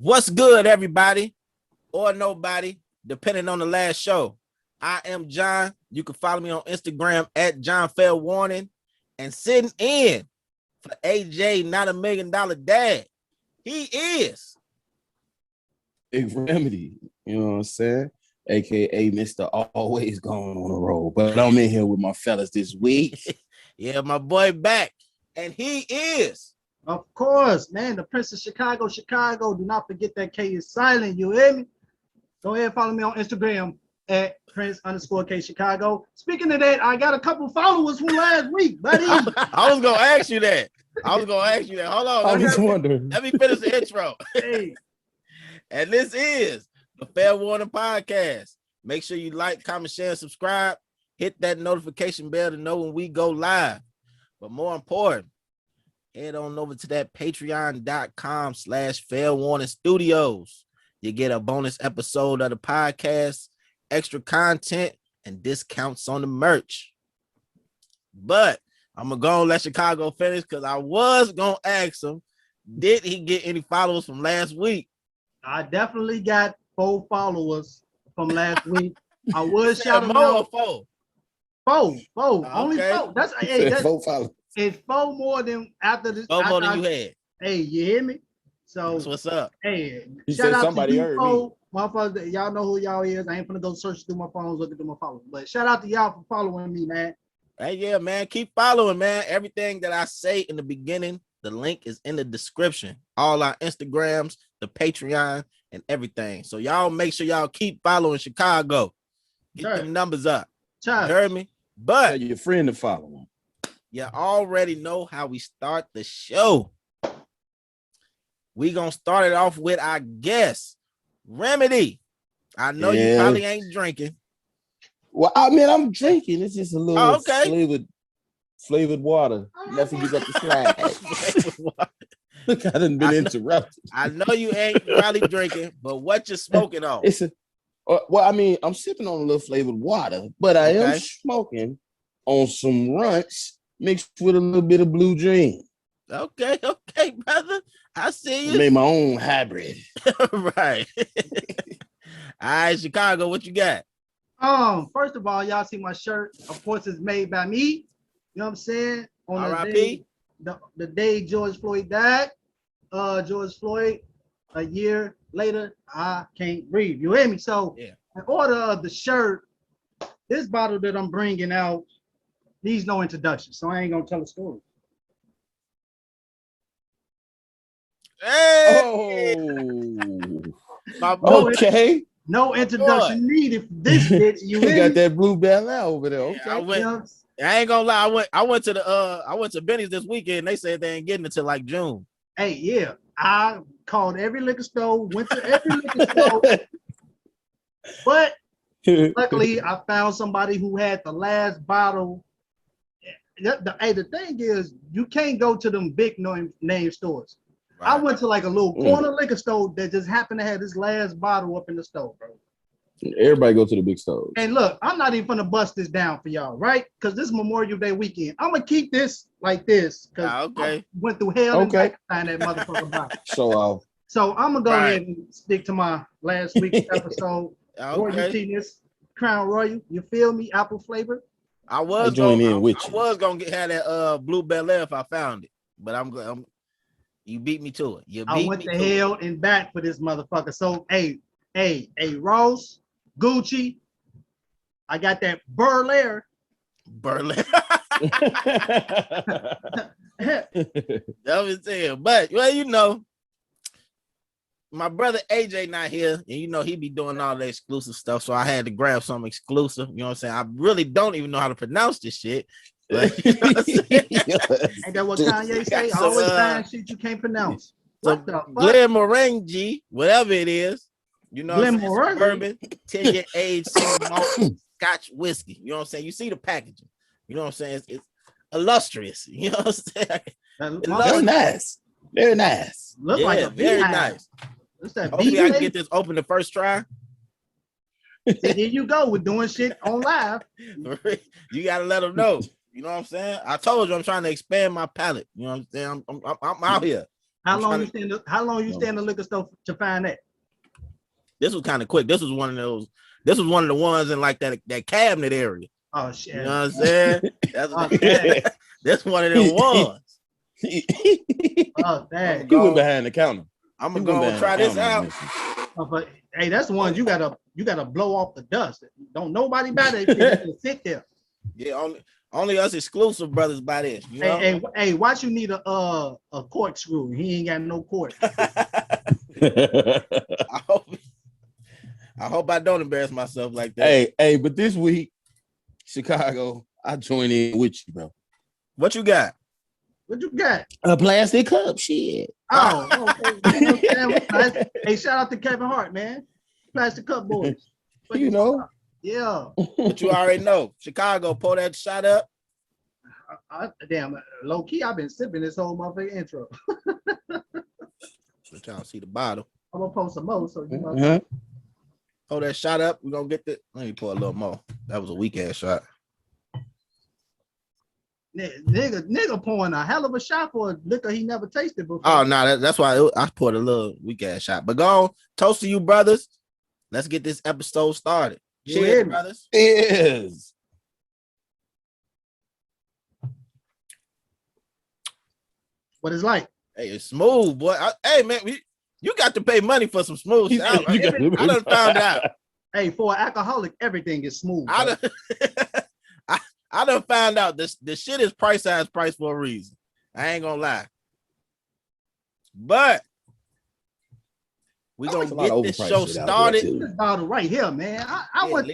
What's good, everybody, or nobody, depending on the last show. I am John. You can follow me on Instagram at John Fair Warning. And sitting in for AJ, not $1 million dad, he is Big Remedy, you know what I'm saying? AKA Mr. Always Going on the Road. But I'm in here with my fellas this week. Yeah, my boy back. And he is. Of course, man, the Prince of Chicago. Do not forget that K is silent. You hear me? Go ahead and follow me on Instagram at Prince_K Chicago. Speaking of that, I got a couple followers from last week, buddy. I was gonna ask you that. Hold on. I was wondering. Let me finish the intro. Hey. And this is the Fair Warning Podcast. Make sure you like, comment, share, and subscribe. Hit that notification bell to know when we go live. But more important, head on over to that patreon.com/Fair Warning Studios. You get a bonus episode of the podcast, extra content, and discounts on the merch. But I'm going to go and let Chicago finish because I was going to ask him, did he get any followers from last week? I definitely got 4 followers from last week. I was shouting out 4. Okay. Only 4. That's 4 followers. It's 4 more than after this. 4 more than you had. Hey, you hear me? So that's what's up. Hey, you shout said out somebody to heard me. Motherfuckers, y'all know who y'all is. I ain't gonna go search through my phones looking through my followers. But shout out to y'all for following me, man. Hey, yeah, man. Keep following, man. Everything that I say in the beginning, the link is in the description. All our Instagrams, the Patreon, and everything. So y'all make sure y'all keep following Chicago. Get them numbers up. You heard me? But tell your friend to follow him. You already know how we start the show. We gonna start it off with our guest, Remedy. I know you probably ain't drinking. Well, I mean, I'm drinking. It's just a little flavored water. Nothing you got to slide. Look, I done been interrupted. I know you ain't probably drinking, but what you smoking on? Well, I mean, I'm sipping on a little flavored water, but I am smoking on some runts mixed with a little bit of Blue Dream. Okay, brother. I see you. I made my own hybrid. Right. All right, Chicago, what you got? First of all, y'all see my shirt. Of course, it's made by me. You know what I'm saying? On R.I.P. The day George Floyd died. George Floyd, a year later, I can't breathe. You hear me? So, in order of the shirt, this bottle that I'm bringing out needs no introduction, so I ain't gonna tell a story. Hey! Okay. No introduction needed for this bitch. You got that blue bell out over there. Okay. I ain't gonna lie. I went to Benny's this weekend. And they said they ain't getting it till like June. Hey, yeah. I called every liquor store, went to every liquor store. But luckily I found somebody who had the last bottle. The thing is, you can't go to them big name stores. Right. I went to like a little corner liquor store that just happened to have this last bottle up in the store, bro. Everybody go to the big stores. And look, I'm not even gonna bust this down for y'all, right? Because this is Memorial Day weekend. I'm gonna keep this like this because I went through hell and back to find that motherfucker bottle. So I'm gonna go ahead and stick to my last week's episode. Royal Genius, Crown Royal. You feel me? Apple flavor. I was gonna have that Blue Bel Air if I found it, but I'm you beat me to it. I went to hell and back for this motherfucker. So hey, Ross, Gucci, I got that Burlair. That was it. But you know, my brother AJ not here, and you know he be doing all the exclusive stuff, so I had to grab something exclusive. You know what I'm saying? I really don't even know how to pronounce this shit. Like, you know what I'm saying? Ain't that what Kanye say? Always find shit you can't pronounce. What the fuck? Glenmorangie, whatever it is. You know, bourbon, 10-year age, single malt, Scotch whiskey. You know what I'm saying? You see the packaging. You know what I'm saying? It's illustrious. You know what I'm saying? Very nice. Very nice. Look like a very nice. Hopefully I can get this open the first try. Here you go. We're doing shit on live. You gotta let them know. You know what I'm saying? I told you I'm trying to expand my palate. You know what I'm saying? I'm out here. How long you stay in the liquor store to find that? This was kind of quick. This was one of those. This was one of the ones in like that cabinet area. Oh shit! You know what I'm saying? That's one of them ones. Oh dang! He went behind the counter. I'm gonna go try this out. But hey, that's the one you gotta blow off the dust. Don't nobody buy that shit. Sit there. Yeah, only us exclusive brothers buy this. You know? Hey, why you need a corkscrew? He ain't got no cork. I hope I don't embarrass myself like that. Hey, but this week, Chicago, I join in with you, bro. What you got? What you got? A plastic cup, shit. Oh, okay. Hey, shout out to Kevin Hart, man. Plastic cup boys. You know. Yeah. But you already know. Chicago, pull that shot up. Damn, low key, I've been sipping this whole motherfucking intro. Let y'all see the bottle. I'm gonna post some more so you know. Pull that shot up. We're gonna get the. Let me pour a little more. That was a weak ass shot. Nigga pouring a hell of a shot for a liquor he never tasted before. Oh no, that's why I poured a little weak ass shot. But go on, toast to you, brothers. Let's get this episode started. Cheers, brothers. Cheers. What it's like? Hey, it's smooth, boy. Hey, man, you got to pay money for some smooth shit. I done found out. Hey, for an alcoholic, everything is smooth. I done found out this shit is price for a reason. I ain't gonna lie. But we gonna get this show started. This bottle right here, man. I want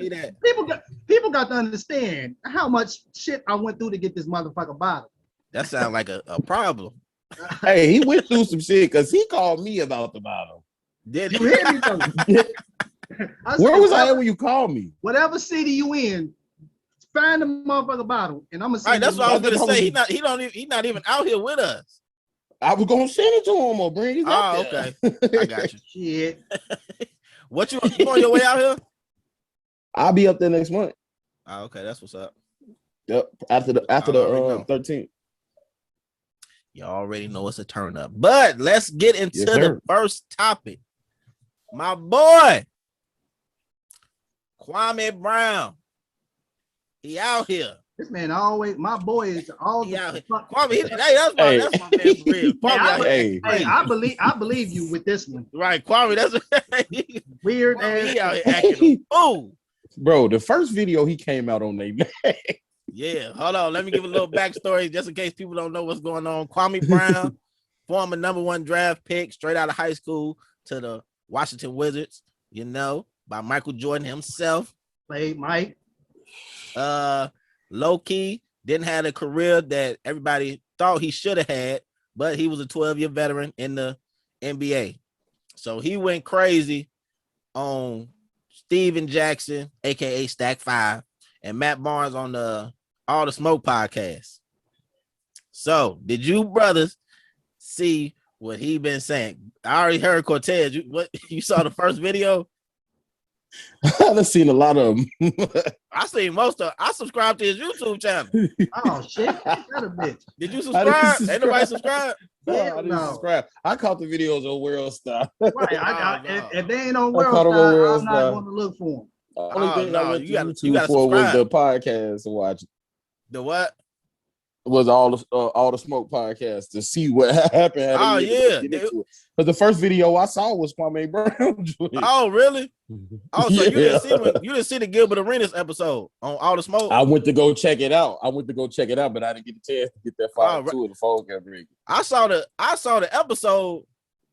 people got to understand how much shit I went through to get this motherfucker bottle. That sounds like a problem. Hey, he went through some shit because he called me about the bottle. Did you hear me? Where was I at when you called me? Whatever city you in, find the motherfucker bottle, and I'm gonna say. Right, that's what I was gonna say. He's not even out here with us. I was gonna send it to him or bring it. Oh, okay. I got you. Shit. What you on your way out here? I'll be up there next month. Oh, okay, that's what's up. Yep. After the 13th. You already know it's a turn up. But let's get into the first topic. My boy, Kwame Brown. He out here. This man always, my boy is all he out here. Kwame, that's my man for real. Kwame, I believe you with this one. Right, Kwame, that's weird Kwame, ass. He out here acting. Oh, bro, the first video he came out on they Yeah, hold on. Let me give a little backstory just in case people don't know what's going on. Kwame Brown, former #1 draft pick, straight out of high school to the Washington Wizards, you know, by Michael Jordan himself. Played Mike. Low key, didn't have a career that everybody thought he should have had, but he was a 12-year veteran in the NBA. So he went crazy on Steven Jackson, aka Stack 5, and Matt Barnes on the All the Smoke podcast. So did you brothers see what he been saying? I already heard Cortez. You saw the first video? I've seen a lot of them. I seen most of. I subscribed to his YouTube channel. Oh shit! That a bitch. Did you subscribe? Ain't nobody subscribe? No, I didn't subscribe. I caught the videos on World Star. Right. If they ain't on World Star, I'm not going to look for them. Only thing I went to YouTube for was the podcast to watch. The what? Was all the Smoke podcast to see what happened. Oh yeah, but the first video I saw was Kwame Brown. Oh really? Oh, so you didn't see the Gilbert Arenas episode on All the Smoke? I went to go check it out. But I didn't get a chance to get that far to the phone kept ringing. I saw the episode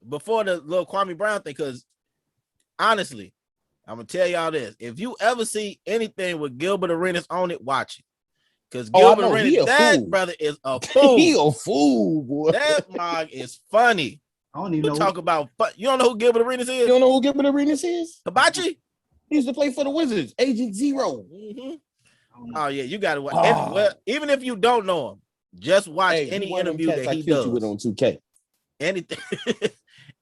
before the little Kwame Brown thing because honestly, I'm gonna tell y'all this: if you ever see anything with Gilbert Arenas on it, watch it. Because Gilbert Arenas, that brother is a fool. He a fool, boy. That mog is funny. I don't even know. Talk about you don't know who Gilbert Arenas is? You don't know who Gilbert Arenas is? Hibachi? He used to play for the Wizards, Agent Zero. Mm-hmm. Oh yeah, you gotta watch. Well, even if you don't know him, just watch any interview that he does. With on 2K.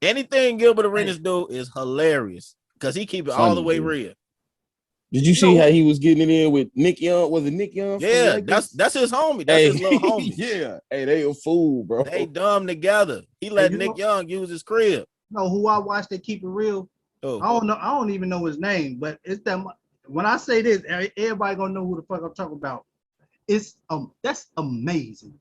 Anything Gilbert Arenas do is hilarious because he keep it all the way real. Did you see how he was getting it in with Nick Young? Was it Nick Young? Yeah, that's his homie. That's his little homie. Yeah. Hey, they a fool, bro. They dumb together. He let Nick Young use his crib. Know who I watched that keep it real? Oh. I don't know. I don't even know his name, but it's that. When I say this, everybody gonna know who the fuck I'm talking about. It's that's amazing.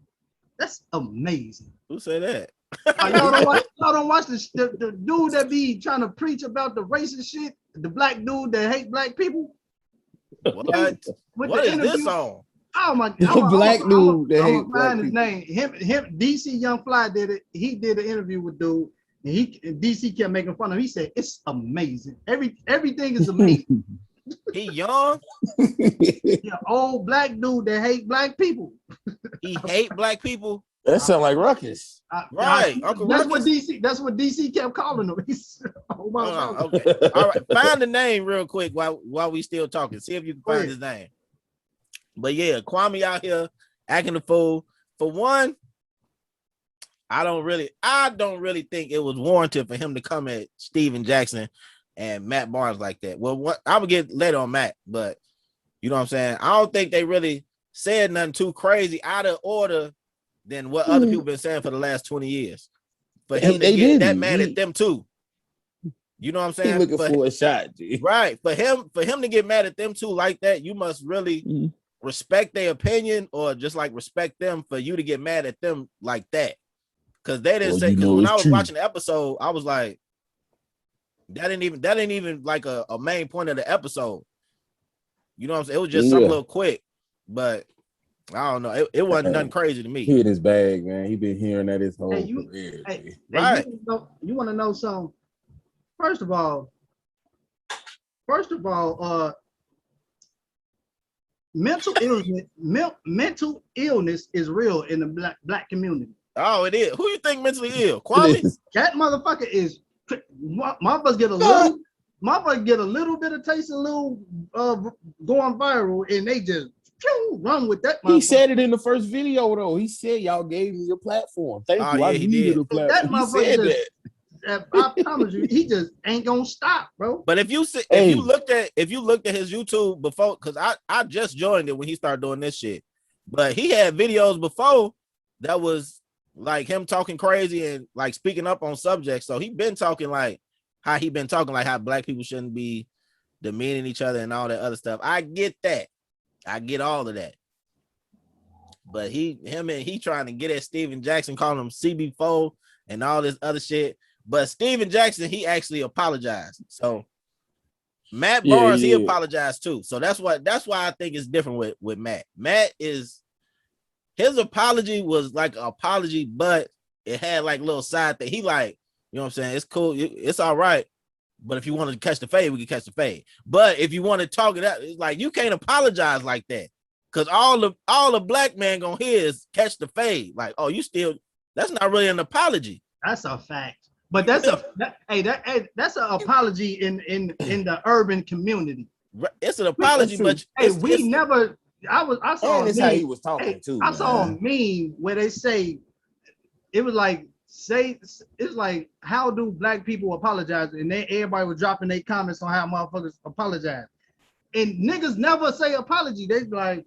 That's amazing. Who said that? Y'all don't watch the dude that be trying to preach about the racist shit. The black dude that hate black people. What? What is this on? Oh my God! Black dude that hate black his people. Name. Him. DC Young Fly did it. He did an interview with dude, and DC kept making fun of him. He said it's amazing. Everything is amazing. He young. Yeah, old black dude that hate black people. He hate black people. That sound like Ruckus. Right. That's what DC kept calling him. Okay. All right. Find the name real quick while we still talking. See if you can find his name. But yeah, Kwame out here acting a fool. For one, I don't really think it was warranted for him to come at Steven Jackson and Matt Barnes like that. Well, I'm gonna get later on Matt, but you know what I'm saying? I don't think they really said nothing too crazy out of order than what other people been saying for the last 20 years. For him to get that mad at them too. You know what I'm saying? He looking for a shot, dude. Right. For him to get mad at them too like that, you must really respect their opinion or just like respect them for you to get mad at them like that. Because they didn't say, because when I was watching the episode, I was like, that ain't even like a main point of the episode. You know what I'm saying? It was just something a little quick, but I don't know. It wasn't nothing crazy to me. He in his bag, man. He been hearing that his whole career. Right. You want to know something? First of all, mental illness is real in the black community. Oh, it is. Who you think mentally ill? Kwame? That motherfucker is. Motherfuckers get a little bit of taste, a little going viral, and they just run with that. He said it in the first video though. He said y'all gave me a platform. Thank you. Yeah, he did. A platform. That motherfucker I promise you, he just ain't gonna stop, bro. But if you looked at his YouTube before, because I just joined it when he started doing this shit, but he had videos before that was like him talking crazy and like speaking up on subjects. So he been talking like how black people shouldn't be demeaning each other and all that other stuff. I get that. I get all of that. But he trying to get at Steven Jackson, calling him CB4 and all this other shit. But Steven Jackson, he actually apologized. So Matt Barnes, he apologized too. So that's why I think it's different with Matt. His apology was like an apology, but it had like a little side that he like, you know what I'm saying? It's cool. It's all right. But if you want to catch the fade, we can catch the fade. But if you want to talk it out, it's like you can't apologize like that. Cause all the black man gonna hear is catch the fade. Like, oh, that's not really an apology. That's a fact. But that's that's an apology in the urban community. It's an apology, but I saw that's how he was talking too. I saw a meme where they say it was like it's like how do black people apologize, and then everybody was dropping their comments on how motherfuckers apologize, and niggas never say apology. They be like,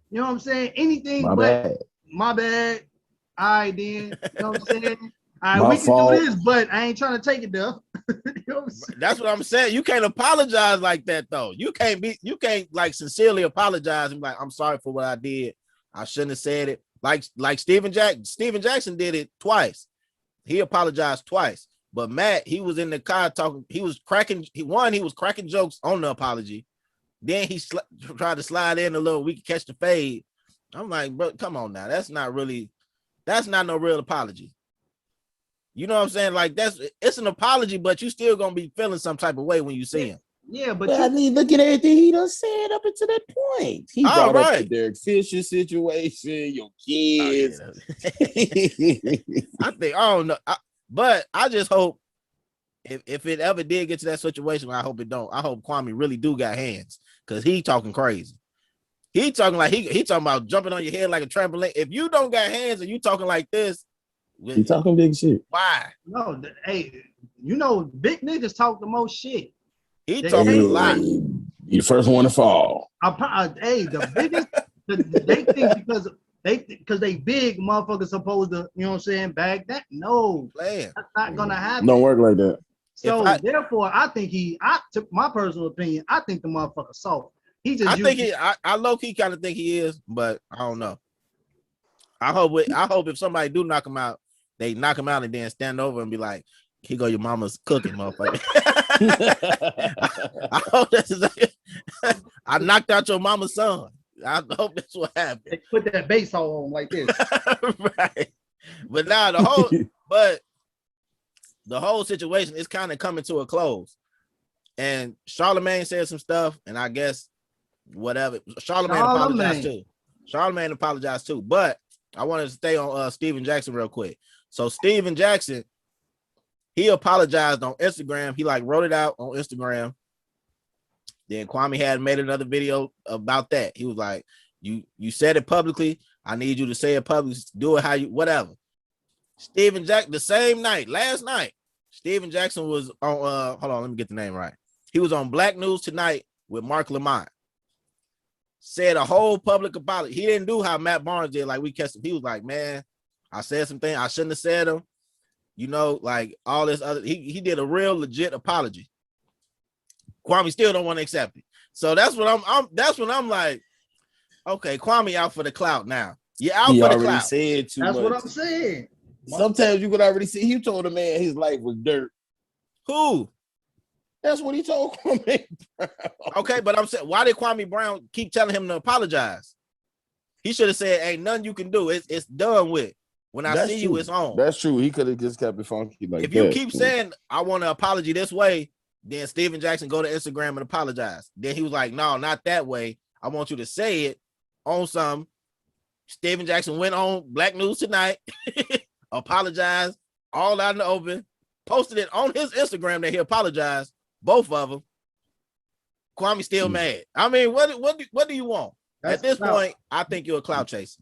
you know what I'm saying? Anything my bad. All right, then. You know what I'm saying? All right, we can do this, but I ain't trying to take it there. You know what That's what I'm saying. You can't apologize like that though. You can't like sincerely apologize and be like, I'm sorry for what I did. I shouldn't have said it. Like Steven Jackson did it twice. He apologized twice. But Matt, he was in the car talking. He was cracking jokes on the apology. Then he tried to slide in a little. We could catch the fade. I'm like, bro, come on now. That's not no real apology. You know what I'm saying? Like it's an apology, but you still gonna be feeling some type of way when you see him. Yeah, but I mean, look at everything he done said up until that point. He brought up the Derek Fisher situation, your kids. I don't know, but I just hope if it ever did get to that situation, I hope it don't. I hope Kwame really do got hands because he talking crazy. He talking like he talking about jumping on your head like a trampoline. If you don't got hands and you talking like this. He talking big shit. Why? No, hey, you know, big niggas talk the most shit. He talking a lot. You the first one to fall. Hey, the biggest, they think because they big motherfuckers supposed to, you know what I'm saying, bag that. No, that's not gonna happen. Don't work like that. So therefore, I think took my personal opinion, I think the motherfucker soft. I low key kind of think he is, but I don't know. I hope if somebody do knock him out, they knock him out and then stand over and be like, "Here go your mama's cooking, motherfucker." I hope that's I knocked out your mama's son. I hope that's what happened. They put that bass on like this, right? But now the whole situation is kind of coming to a close, and Charlemagne said some stuff, and I guess whatever. Charlemagne apologized too, but I wanted to stay on Steven Jackson real quick. So Steven Jackson, he apologized on Instagram. He wrote it out on Instagram. Then Kwame had made another video about that. He was like, you said it publicly. I need you to say it publicly. Do it how you, whatever. Steven Jackson, the same night, last night, Steven Jackson was on, hold on, let me get the name right. He was on Black News Tonight with Mark Lamont. Said a whole public apology. He didn't do how Matt Barnes did. Like we catch him. He was like, man, I said something I shouldn't have said them. You know, like all this other. He did a real legit apology. Kwame still don't want to accept it. So that's what I'm like, okay, Kwame out for the clout now. You out for the clout. Said too that's much. what I'm saying. Sometimes you could already see. He told a man his life was dirt. Who? That's what he told Kwame Brown. Okay, but I'm saying, why did Kwame Brown keep telling him to apologize? He should have said, ain't nothing you can do. It's done with. When I see you, it's on. That's true. He could have just kept it funky like that. If you keep saying, I want an apology this way, then Steven Jackson go to Instagram and apologize. Then he was like, no, not that way. I want you to say it on some. Steven Jackson went on Black News Tonight, apologized all out in the open, posted it on his Instagram that he apologized, both of them. Kwame still mad. I mean, what do you want? At this point, I think you're a clout chaser.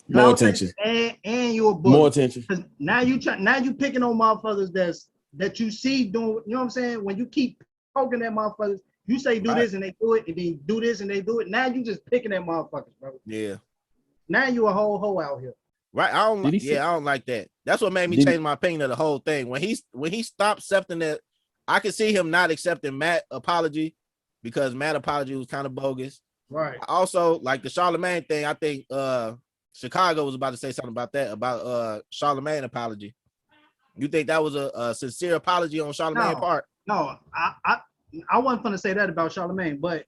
More attention. And you're a bully. More attention. Now you picking on motherfuckers that you see doing, you know what I'm saying? When you keep poking at motherfuckers, you say do this and they do it, and then do this and they do it. Now you just picking at motherfuckers, bro. Yeah. Now you a whole hoe out here. Right. I don't like that. That's what made me change my opinion of the whole thing. When he stopped accepting that, I could see him not accepting Matt's apology because Matt's apology was kind of bogus. Right. Also, like the Charlemagne thing, I think Chicago was about to say something about that, about Charlemagne apology. You think that was a sincere apology on Charlemagne's part? No, I wasn't going to say that about Charlemagne, but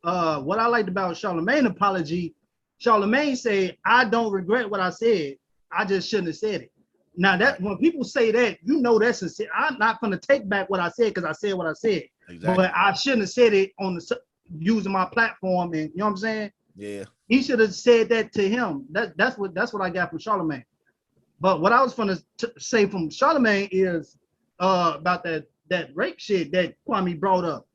what I liked about Charlemagne's apology, Charlemagne said, I don't regret what I said. I just shouldn't have said it. Now that when people say that, you know that's sincere. I'm not going to take back what I said because I said what I said. Exactly. But I shouldn't have said it on using my platform, and you know what I'm saying? Yeah. He should have said that to him. That's what I got from Charlemagne. But what I was going to say from Charlemagne is about that rape shit that Kwame brought up.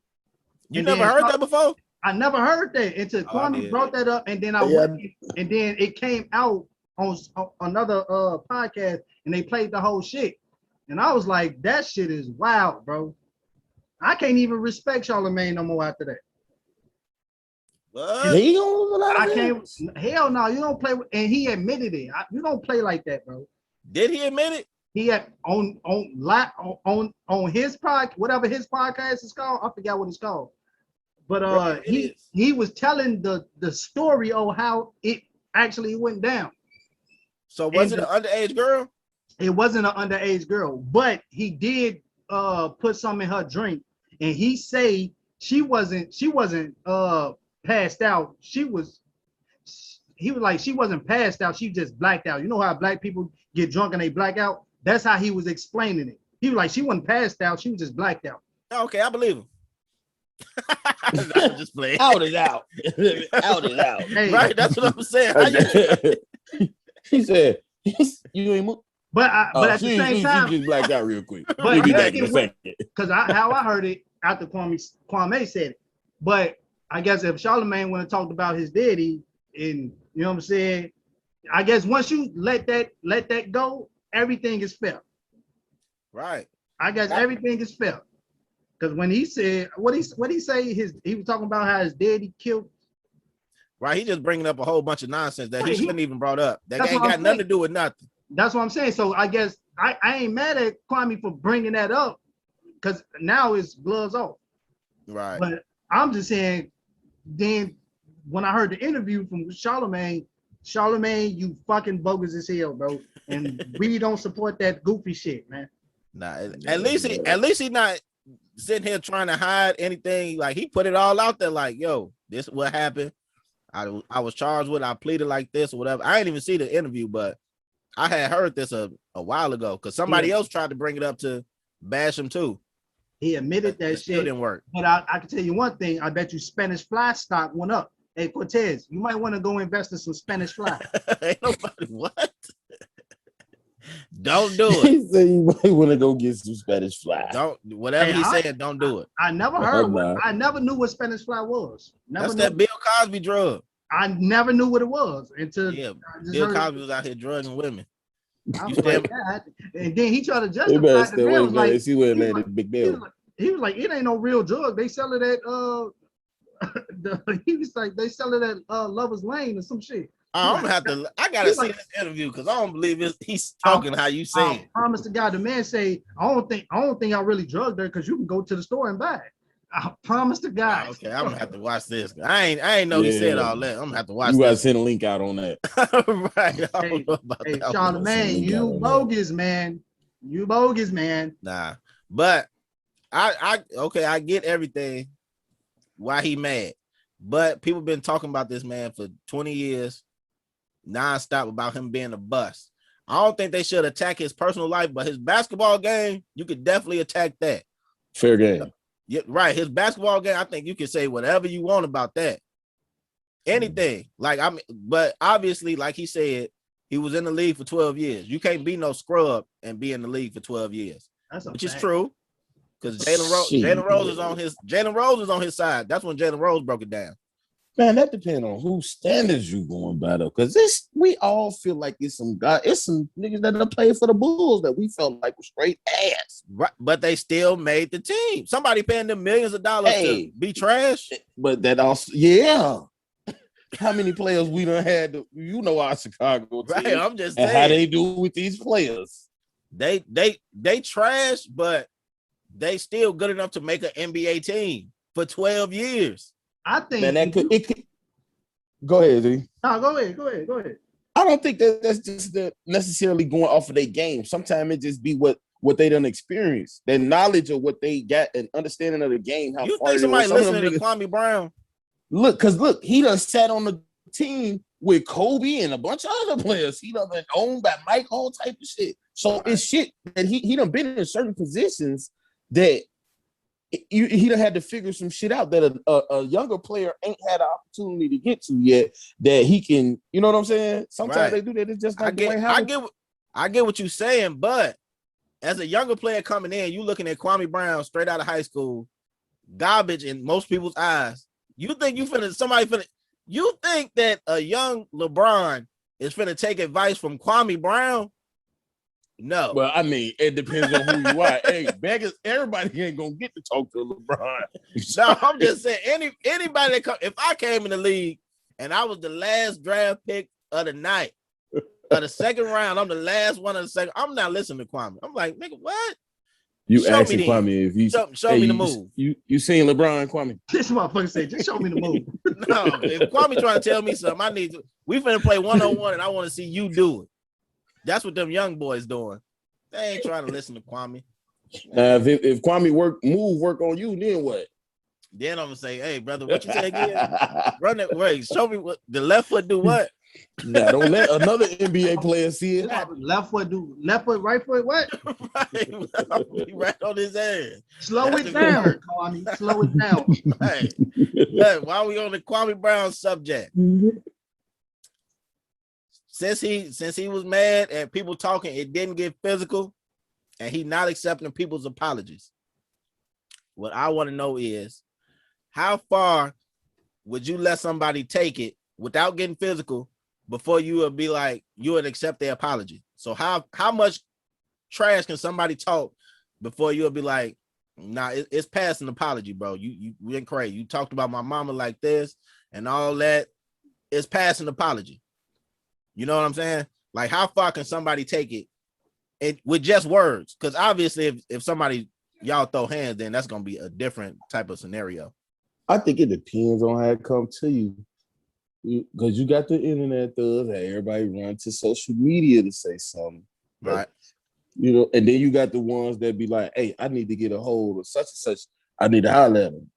You never heard that before? I never heard that until Kwame brought that up, and then went, and then it came out on another podcast, and they played the whole shit, and I was like, that shit is wild, bro. I can't even respect Charlemagne no more after that. I can't. Hell no, you don't play with, and he admitted it. You don't play like that, bro. Did he admit it? He had on his podcast, whatever his podcast is called. I forgot what it's called. But he was telling the story of how it actually went down. So was it an underage girl? It wasn't an underage girl, but he did put some in her drink, and he say she wasn't passed out. He was like, she wasn't passed out, she just blacked out. You know how black people get drunk and they black out? That's how he was explaining it. He was like, she wasn't passed out, she was just blacked out. Okay, I believe him. Just playing. Out is out. Out is out. Hey, right, that's what I'm saying. He said, you ain't move. But at the same time, she just blacked out real quick. But because how I heard it after Kwame said it. But I guess if Charlemagne would have talked about his daddy, and you know what I'm saying, I guess once you let that go, everything is fair. Right. I guess everything is fair. Because when he said what he say, he was talking about how his daddy killed. Right, he just bringing up a whole bunch of nonsense that he shouldn't even brought up. That ain't got nothing to do with nothing. That's what I'm saying. So I guess I ain't mad at Kwame for bringing that up because now it's gloves off. Right. But I'm just saying, then when I heard the interview from Charlemagne, you fucking bogus as hell, bro. And we don't support that goofy shit, man. Nah, at least he not sitting here trying to hide anything. Like he put it all out there. Like, yo, this is what happened. I was charged with. I pleaded like this or whatever. I didn't even see the interview, but I had heard this a while ago because somebody else tried to bring it up to bash him too. He admitted that shit still didn't work. But I can tell you one thing. I bet you Spanish fly stock went up. Hey, Cortez, you might want to go invest in some Spanish fly. Ain't nobody what? Don't do it. He said you might want to go get some Spanish fly. Whatever he said, don't do it. I never heard. I never knew what Spanish fly was. That's that Bill Cosby drug. I never knew what it was until Bill Cosby was out here drugging women. And then he tried to justify the bill. Like, see where it made a big bill. He was like, it ain't no real drug. They sell it at he was like, they sell it at Lover's Lane or some shit. I'm gonna have to. I gotta see this interview because I don't believe he's talking how you say it. I promise to God, the man say, I don't think I really drugged her because you can go to the store and buy it. I promise to God. Okay, I'm gonna have to watch this. I ain't know he said all that. I'm gonna have to watch. You gotta send a link out on that. Right. Hey, Charlemagne, you bogus, man. You bogus, man. Nah, but I get everything. Why he mad? But people been talking about this man for 20 years. Non-stop about him being a bust. I don't think they should attack his personal life, but his basketball game, you could definitely attack that. Fair game. Yeah, right. His basketball game, I think you can say whatever you want about that. Anything. But obviously, like he said, he was in the league for 12 years. You can't be no scrub and be in the league for 12 years. Which is true. Because Jalen Rose is on his side. That's when Jalen Rose broke it down. Man, that depends on whose standards you going by though. Because we all feel like it's some niggas that have played for the Bulls that we felt like was straight ass. Right, but they still made the team. Somebody paying them millions of dollars to be trash. But that also, yeah. How many players we done had? Our Chicago team. Right, I'm just saying. And how they do with these players. They trash, but they still good enough to make an NBA team for 12 years. I think it could. Go ahead, D. No, go ahead. I don't think that's just necessarily going off of their game. Sometimes it just be what they done experience, their knowledge of what they got and understanding of the game. How you think somebody listening to Kwame Brown? Look, he done sat on the team with Kobe and a bunch of other players. He done been owned by Mike, all type of shit. So it's shit that he done been in certain positions that he done had to figure some shit out that a younger player ain't had an opportunity to get to yet. That he can, you know what I'm saying? Sometimes they do that. It's just like I get what you're saying, but as a younger player coming in, you looking at Kwame Brown straight out of high school, garbage in most people's eyes. You think you think that a young LeBron is finna take advice from Kwame Brown? No. Well, I mean, it depends on who you are. Hey, beggars, everybody ain't gonna get to talk to LeBron. No, I'm just saying anybody that if I came in the league and I was the last draft pick of the night of the second round, I'm the last one of the second. I'm not listening to Kwame. I'm like, nigga, what? You asking Kwame if he's show me the move. You seen LeBron, Kwame? This motherfucker say, just show me the move. No, if Kwame trying to tell me something, we finna play 1-on-1 and I want to see you do it. That's what them young boys doing. They ain't trying to listen to Kwame. If Kwame work on you, then what? Then I'm gonna say, hey brother, what you say again? Run it. Wait, show me what the left foot do. What? Nah, don't let another NBA player see it. Left foot, right foot, what? right on his ass. Slow it down, Kwame. Slow it down. Hey, while we on the Kwame Brown subject, since he was mad at people talking, it didn't get physical, and he not accepting people's apologies. What I want to know is, how far would you let somebody take it without getting physical before you would be like, you would accept their apology? So how much trash can somebody talk before you would be like, Nah, it's past an apology, bro. You went crazy. You talked about my mama like this and all that. It's past an apology. You know what I'm saying? Like, how far can somebody take it with just words? Because obviously, if somebody y'all throw hands, then that's gonna be a different type of scenario. I think it depends on how it comes to you. Because you got the internet thugs, everybody run to social media to say something. Right. You know, and then you got the ones that be like, hey, I need to get a hold of such and such. I need to holler at them.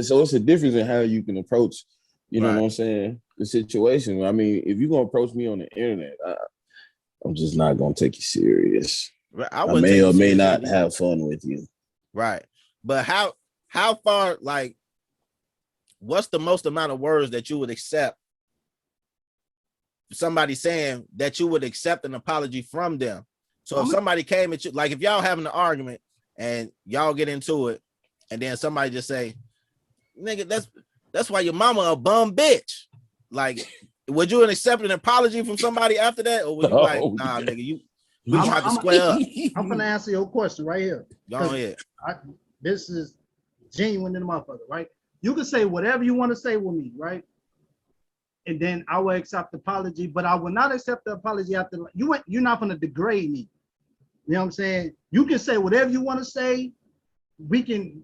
So it's a difference in how you can approach, you know what I'm saying, the situation. I mean, if you're going to approach me on the internet, I'm just not going to take you serious. I may or may not have fun with you. Right. But how far, like, what's the most amount of words that you would accept somebody saying that you would accept an apology from them? So if somebody came at you, like if y'all having an argument and y'all get into it, and then somebody just say, nigga, that's why your mama a bum bitch. Like, would you accept an apology from somebody after that? Or would you like, nah, nigga, we gonna have to square up. I'm gonna answer your question right here. Go ahead. This is genuine in the motherfucker, right? You can say whatever you want to say with me, right? And then I will accept the apology, but I will not accept the apology after you're not gonna degrade me. You know what I'm saying? You can say whatever you want to say. We can,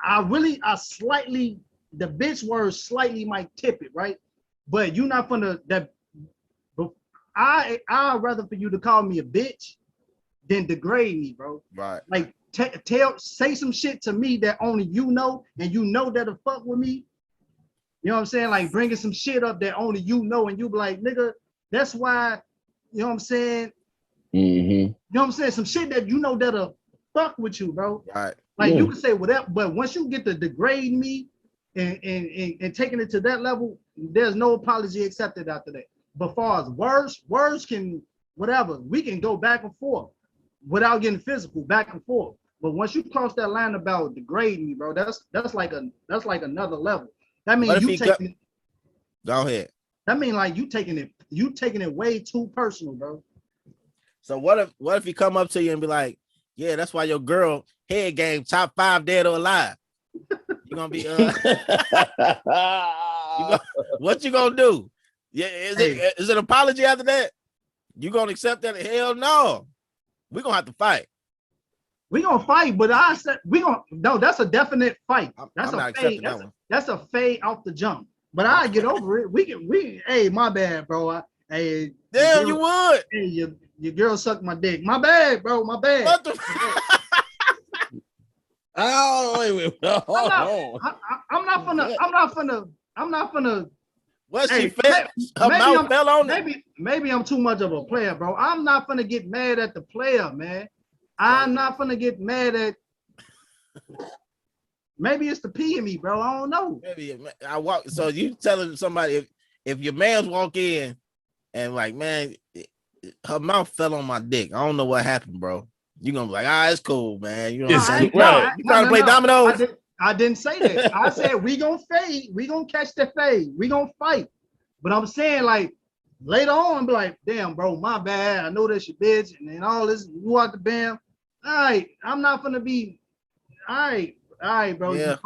I slightly, the bitch word slightly might tip it, right? But you're not gonna I'd rather for you to call me a bitch than degrade me, bro. Right. Like say some shit to me that only you know, and you know that'll fuck with me. You know what I'm saying? Like bringing some shit up that only you know, and you be like, nigga, that's why, you know what I'm saying? Mm-hmm. You know what I'm saying? Some shit that you know that'll fuck with you, bro. Right. Like you can say whatever, but once you get to degrade me and taking it to that level, there's no apology accepted after that. But far as words can whatever, we can go back and forth without getting physical, back and forth. But once you cross that line about degrading me, bro, that's like another level. That means you taking Go ahead. That means like you taking it way too personal, bro. So what if he come up to you and be like, yeah, that's why your girl head game top 5 dead or alive. You're gonna be what you gonna do? Yeah, is it an apology after that? You gonna accept that? Hell no. We're gonna have to fight. We're gonna fight, but I said that's a definite fight. That's a fade. That's a fade off the jump. But I get over it. Hey, my bad, bro. Hey, damn, you would. Hey, your girl sucked my dick. My bad, bro. My bad. What the wait. I'm not gonna. What she fell? Her mouth fell on it. Maybe I'm too much of a player, bro. I'm not gonna get mad at the player, man. I'm not gonna get mad at. Maybe it's the P in me, bro. I don't know. Maybe So you telling somebody if your man's walk in and like, man, her mouth fell on my dick. I don't know what happened, bro. You gonna be like, it's cool, man. You know what I'm saying? Right. You trying to play dominoes? I didn't say that. I said we gonna fade. We gonna catch the fade. We gonna fight. But I'm saying like later on, be like, damn, bro, my bad. I know that's your bitch, and then all this. You out the bam. All right, I'm not gonna be. All right, bro. Yeah.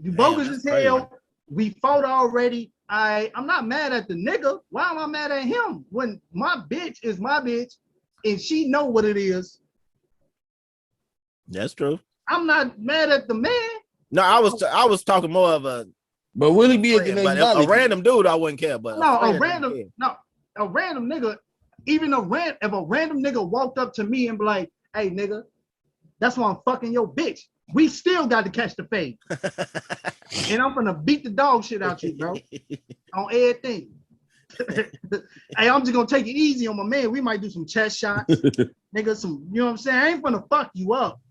You bogus as hell. Crazy. We fought already. I'm not mad at the nigga. Why am I mad at him when my bitch is my bitch and she know what it is? That's true. I'm not mad at the man. No, I was talking more of a. But will he be at the next a random dude? I wouldn't care. But a random nigga. Even if a random nigga walked up to me and be like, "Hey, nigga, that's why I'm fucking your bitch." We still got to catch the fade. And I'm gonna beat the dog shit out you, bro. On everything. Hey, I'm just gonna take it easy on my man. We might do some chest shots. Nigga, you know what I'm saying? I ain't gonna fuck you up.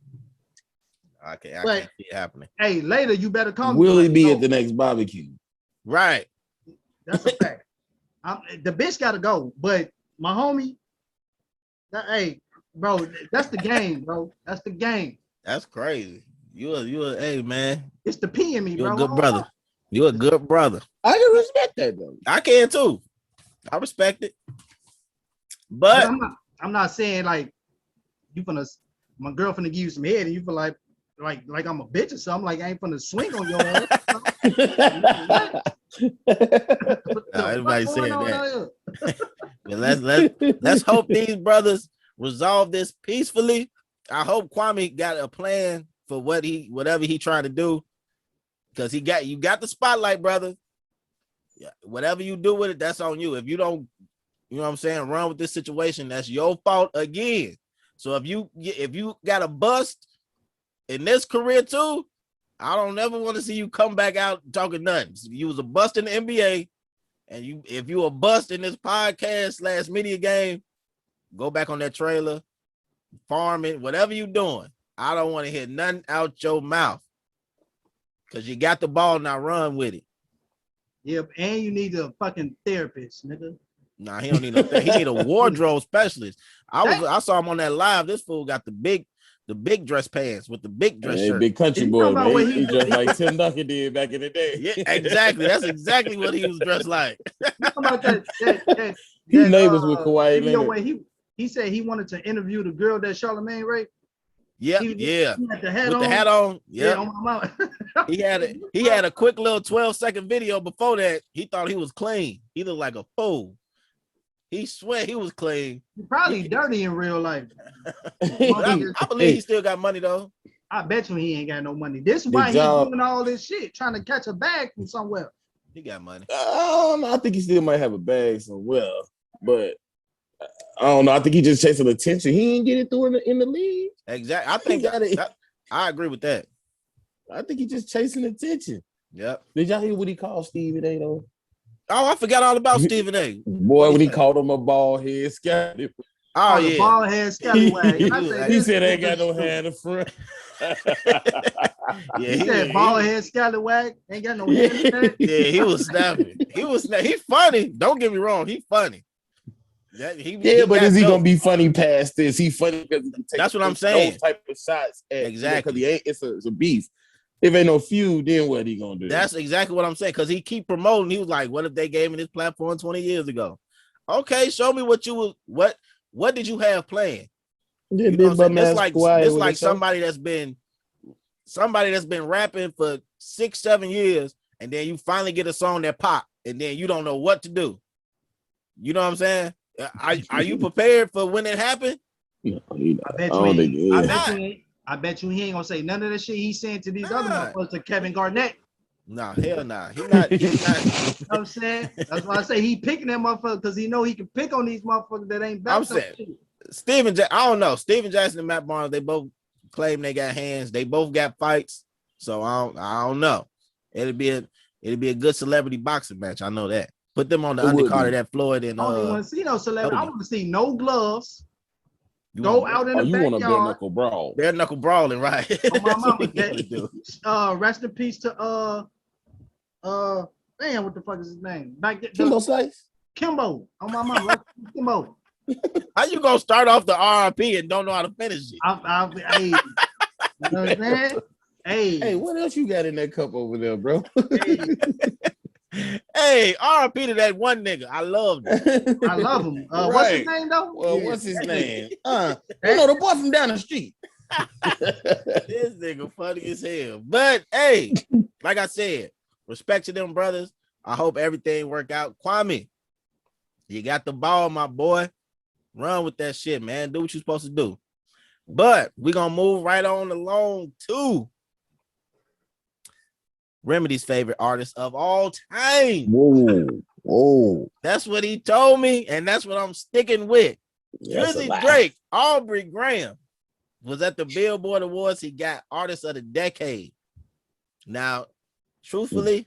I can't see it happening. Hey, later you better come. Will he be at the next barbecue? Right. That's a fact. The bitch gotta go, but my homie, hey, bro, that's the game, bro. That's the game. That's crazy. You hey man. It's the P in me, bro. You're a good brother. You're a good brother. I can respect that though. I can too. I respect it. But I'm not saying like my girl finna give you some head and you feel like like I'm a bitch or something. Like I ain't finna swing on your ass. Everybody saying that. But let's hope these brothers resolve this peacefully. I hope Kwame got a plan for whatever he trying to do, because you got the spotlight, brother. Yeah, whatever you do with it, that's on you. If you don't, you know what I'm saying, run with this situation, that's your fault again. So if you got a bust in this career too, I don't ever want to see you come back out talking nothing. You was a bust in the NBA, and if you a bust in this podcast / media game, go back on that trailer, farming, whatever you doing. I don't want to hear nothing out your mouth, because you got the ball, now run with it. Yep, and you need a fucking therapist, nigga. Nah, he don't need no he need a wardrobe specialist. I saw him on that live. This fool got the big dress pants with the big dress shirt. Big country boy, man. He dressed like Tim Duncan did back in the day. Yeah, exactly. That's exactly what he was dressed like. He neighbors with Kawhi Leonard. He said he wanted to interview the girl that Charlamagne raped. Yeah. He had the hat with on. The hat on. Yep. Yeah, on my mouth. he had a quick little 12-second video before that. He thought he was clean. He looked like a fool. He swear he was clean. He's probably dirty in real life. I believe he still got money though. I bet you he ain't got no money. This is why he's doing all this shit, trying to catch a bag from somewhere. He got money. I think he still might have a bag somewhere, but I don't know. I think he just chasing attention. He ain't getting through in the league. Exactly. I think I agree with that. I think he just chasing attention. Yep. Did y'all hear what he called Stephen A though? Oh, I forgot all about Stephen A. Boy, when he called him a bald head scallywag. Oh yeah, bald head scallywag. He said ain't got no hair in the front. Yeah, he said bald head scallywag. Ain't got no hair in the Yeah, he was snapping. He's funny. Don't get me wrong, he's funny. But is he gonna be funny past this? He funny because he can take that's what I'm saying. Those type of shots. Exactly. Because it's a beef. If ain't no feud, then what he gonna do? That's exactly what I'm saying. Because he keep promoting. He was like, "What if they gave me this platform 20 years ago?" Okay, show me what you was. What did you have planned? Yeah, you know this like somebody that's been rapping for 6-7 years, and then you finally get a song that pop, and then you don't know what to do. You know what I'm saying? Are you prepared for when it happened? No, I bet you he ain't gonna say none of the shit he's saying to these other motherfuckers, to Kevin Garnett. Nah, hell nah. He not. You know what I'm saying? That's why I say he picking them motherfuckers, because he know he can pick on these motherfuckers that ain't back. I'm saying I don't know. Steven Jackson and Matt Barnes, they both claim they got hands. They both got fights. So I don't know. It'd be a good celebrity boxing match. I know that. Put them on the undercard of that Floyd and I don't even want to see no celebrity. I want to see no gloves. Go out in the backyard. You want a bare knuckle brawl? Bare knuckle brawling, right? Oh, my mama, rest in peace to damn, what the fuck is his name? Kimbo Slice. Kimbo. Oh my mama, Kimbo. How you gonna start off the RIP and don't know how to finish it? Hey, you know what I'm saying? Hey, what else you got in that cup over there, bro? Hey, RIP to that one nigga. I love him. I love him. What's his name though? Well, what's his name? The boy from down the street. This nigga funny as hell. But hey, like I said, respect to them brothers. I hope everything work out. Kwame, you got the ball, my boy. Run with that shit, man. Do what you're supposed to do. But we're gonna move right on along to Remedy's favorite artist of all time. Whoa. That's what he told me, and that's what I'm sticking with. Drizzy Drake, Aubrey Graham was at the Billboard Awards. He got Artist of the Decade. Now, truthfully,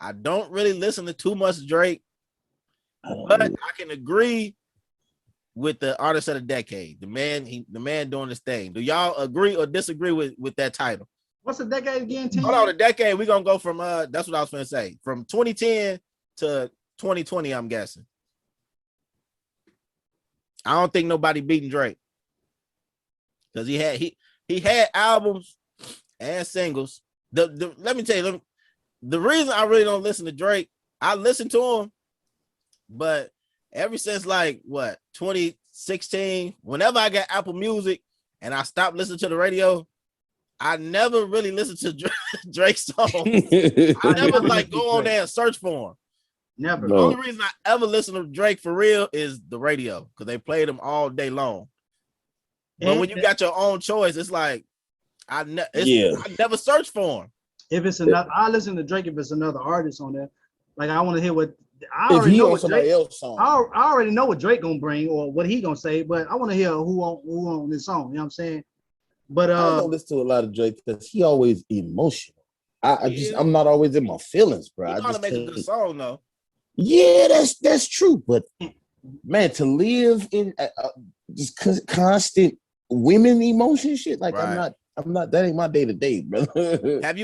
I don't really listen to too much Drake, but I can agree with the Artist of the Decade. The man doing his thing. Do y'all agree or disagree with that title? What's the decade again? Hold on, the decade. We're gonna go from that's what I was gonna say. From 2010 to 2020, I'm guessing. I don't think nobody beating Drake. Because he had albums and singles. Let me tell you, the reason I really don't listen to Drake, I listen to him, but ever since 2016, whenever I got Apple Music and I stopped listening to the radio, I never really listened to Drake's songs. I never like go on there and search for him. Never. The only reason I ever listen to Drake for real is the radio because they played him all day long. But when you got your own choice, it's like I never search for him. If it's another, I listen to Drake if it's another artist on there. Like I want to hear what I already know what somebody else song. I already know what Drake gonna bring or what he gonna say, but I want to hear who on this song. You know what I'm saying? But I don't listen to a lot of Drake because he always emotional. I'm not always in my feelings, bro. You know how to make a good song though. Yeah, that's true. But man, to live in just constant women emotion shit, like right. I'm not. That ain't my day to day, brother. Have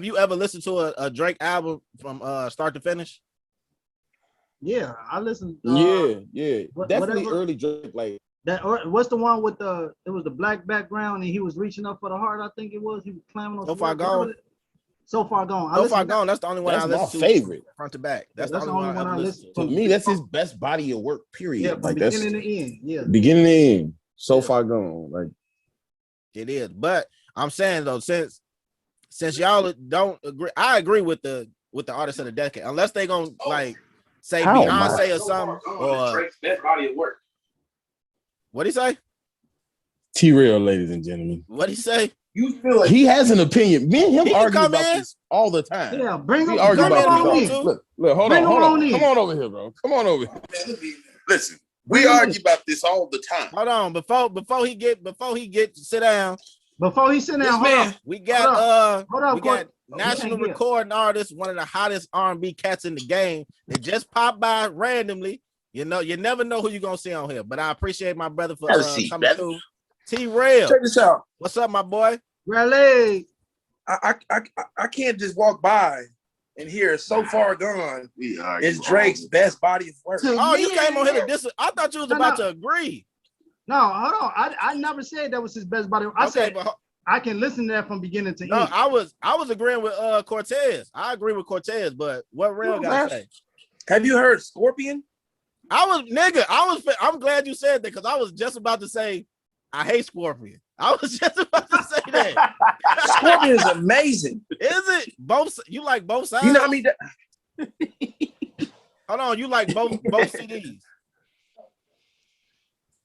you ever listened to a Drake album from start to finish? Yeah, I listened. Yeah, definitely early Drake. Like that. What's the one with it was the black background and he was reaching up for the heart. I think it was. He was climbing on. So Far Gone. So Far Gone. So Far Gone. That's the only one I listen to. That's my favorite. Front to back. That's the only one I listen to. To me, that's his best body of work. Period. Yeah, like beginning to end. Yeah, beginning to end. So Far Gone. Like it is, but I'm saying though, since y'all don't agree, I agree with the artist of the decade, unless they gonna like say Beyonce or something or Drake's best body of work. What'd he say? T-Rell, ladies and gentlemen. What'd he say? You feel like he has an opinion. Me and him argue about this all the time. Yeah, bring him. Argue about this. Look, hold on. Come on over here, bro. Come on over here. Listen, we argue about this all the time. Hold on, before he get sit down. Before he sit down, man, we got national recording artist, one of the hottest R&B cats in the game. They just popped by randomly. You know, you never know who you're gonna see on here. But I appreciate my brother for coming through. T-Rell. Check this out. What's up, my boy? Raleigh. I can't just walk by and hear So Far Gone is Drake's best body of work. Oh, you came on here to diss. I thought you was about to agree. No, hold on. I never said that was his best body. I said I can listen to that from beginning to end. No, I was agreeing with Cortez. I agree with Cortez, but what Rell got to say? Have you heard Scorpion? I'm glad you said that because I was just about to say I hate Scorpion. I was just about to say that. Scorpion is amazing. Is it? You like both sides? You know what I mean? Hold on, you like both CDs.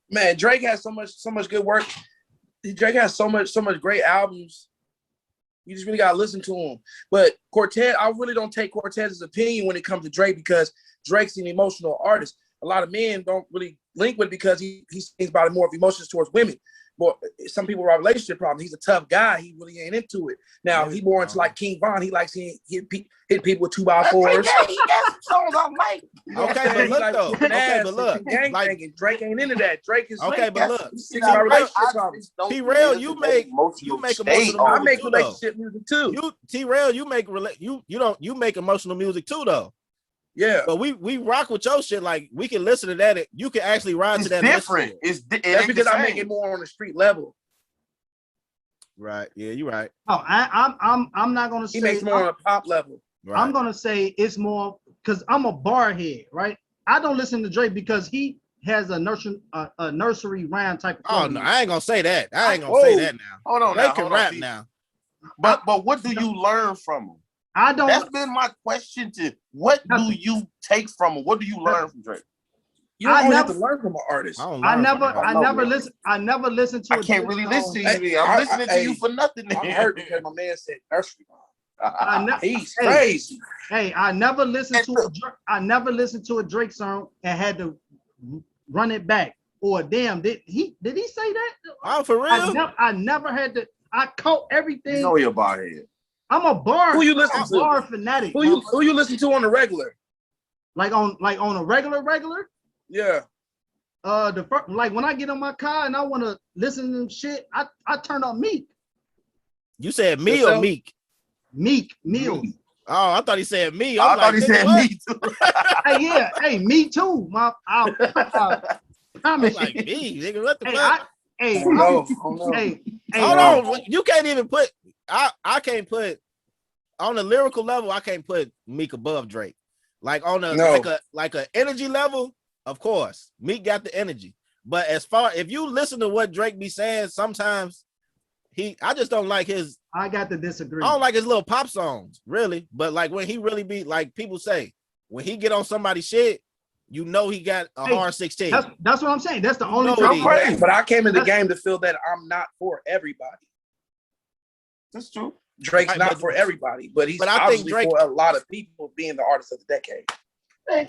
Man, Drake has so much good work. Drake has so much great albums. You just really gotta listen to him. But Cortez, I really don't take Cortez's opinion when it comes to Drake because Drake's an emotional artist. A lot of men don't really link with it because he thinks about more of emotions towards women. But some people have relationship problems. He's a tough guy. He really ain't into it. Now he more into like King Von. He likes hit people with 2x4s. He does songs I like. Okay, but look though. Okay, but look. Like Drake ain't into that. Drake is okay, but look. T-Rell, you make emotional music. I make relationship music too. T-Rell, you make emotional music too though. Yeah, but we rock with your shit. Like we can listen to that. You can actually ride to that. Different. That's because I make it more on the street level. Right. Yeah, you're right. Oh, I'm not gonna say he makes more on a pop level. Right. I'm gonna say it's more because I'm a bar head, right? I don't listen to Drake because he has a nursery rhyme type of. Oh no, I ain't gonna say that. I ain't gonna say that now. Hold on, Drake can rap now. But what do you learn from him? I don't. That's been my question to. What do you take from him? What do you learn from Drake? You don't have to learn from an artist. I never listen to. I can't really listen to you. I'm listening to you for nothing. I heard because my man said nursery. He's crazy. Hey, I never listened to a Drake song and had to run it back. Or damn, did he say that? Oh, for real? I never had to. I caught everything. You know you're a bar head. I'm a bar. Who you listen to? Bar fanatic. Who you listen to on the regular? Like on a regular? Yeah. Like when I get in my car and I want to listen to shit, I turn on Meek. You said me or Meek? Meek. Oh, I thought he said me. I thought he said me too. Hey, me too. I'm like me, nigga. What the fuck? Hold on. You can't even put. I can't put on the lyrical level. I can't put Meek above Drake. Like on like a energy level, of course, Meek got the energy. But as far if you listen to what Drake be saying, sometimes I just don't like his. I got to disagree. I don't like his little pop songs, really. But like when he really be like people say, when he get on somebody's shit, you know he got a hard 16. That's what I'm saying. That's the only time. But I came in the game to feel that I'm not for everybody. That's true. Drake's not for everybody, but he's obviously for a lot of people being the artist of the decade. Man,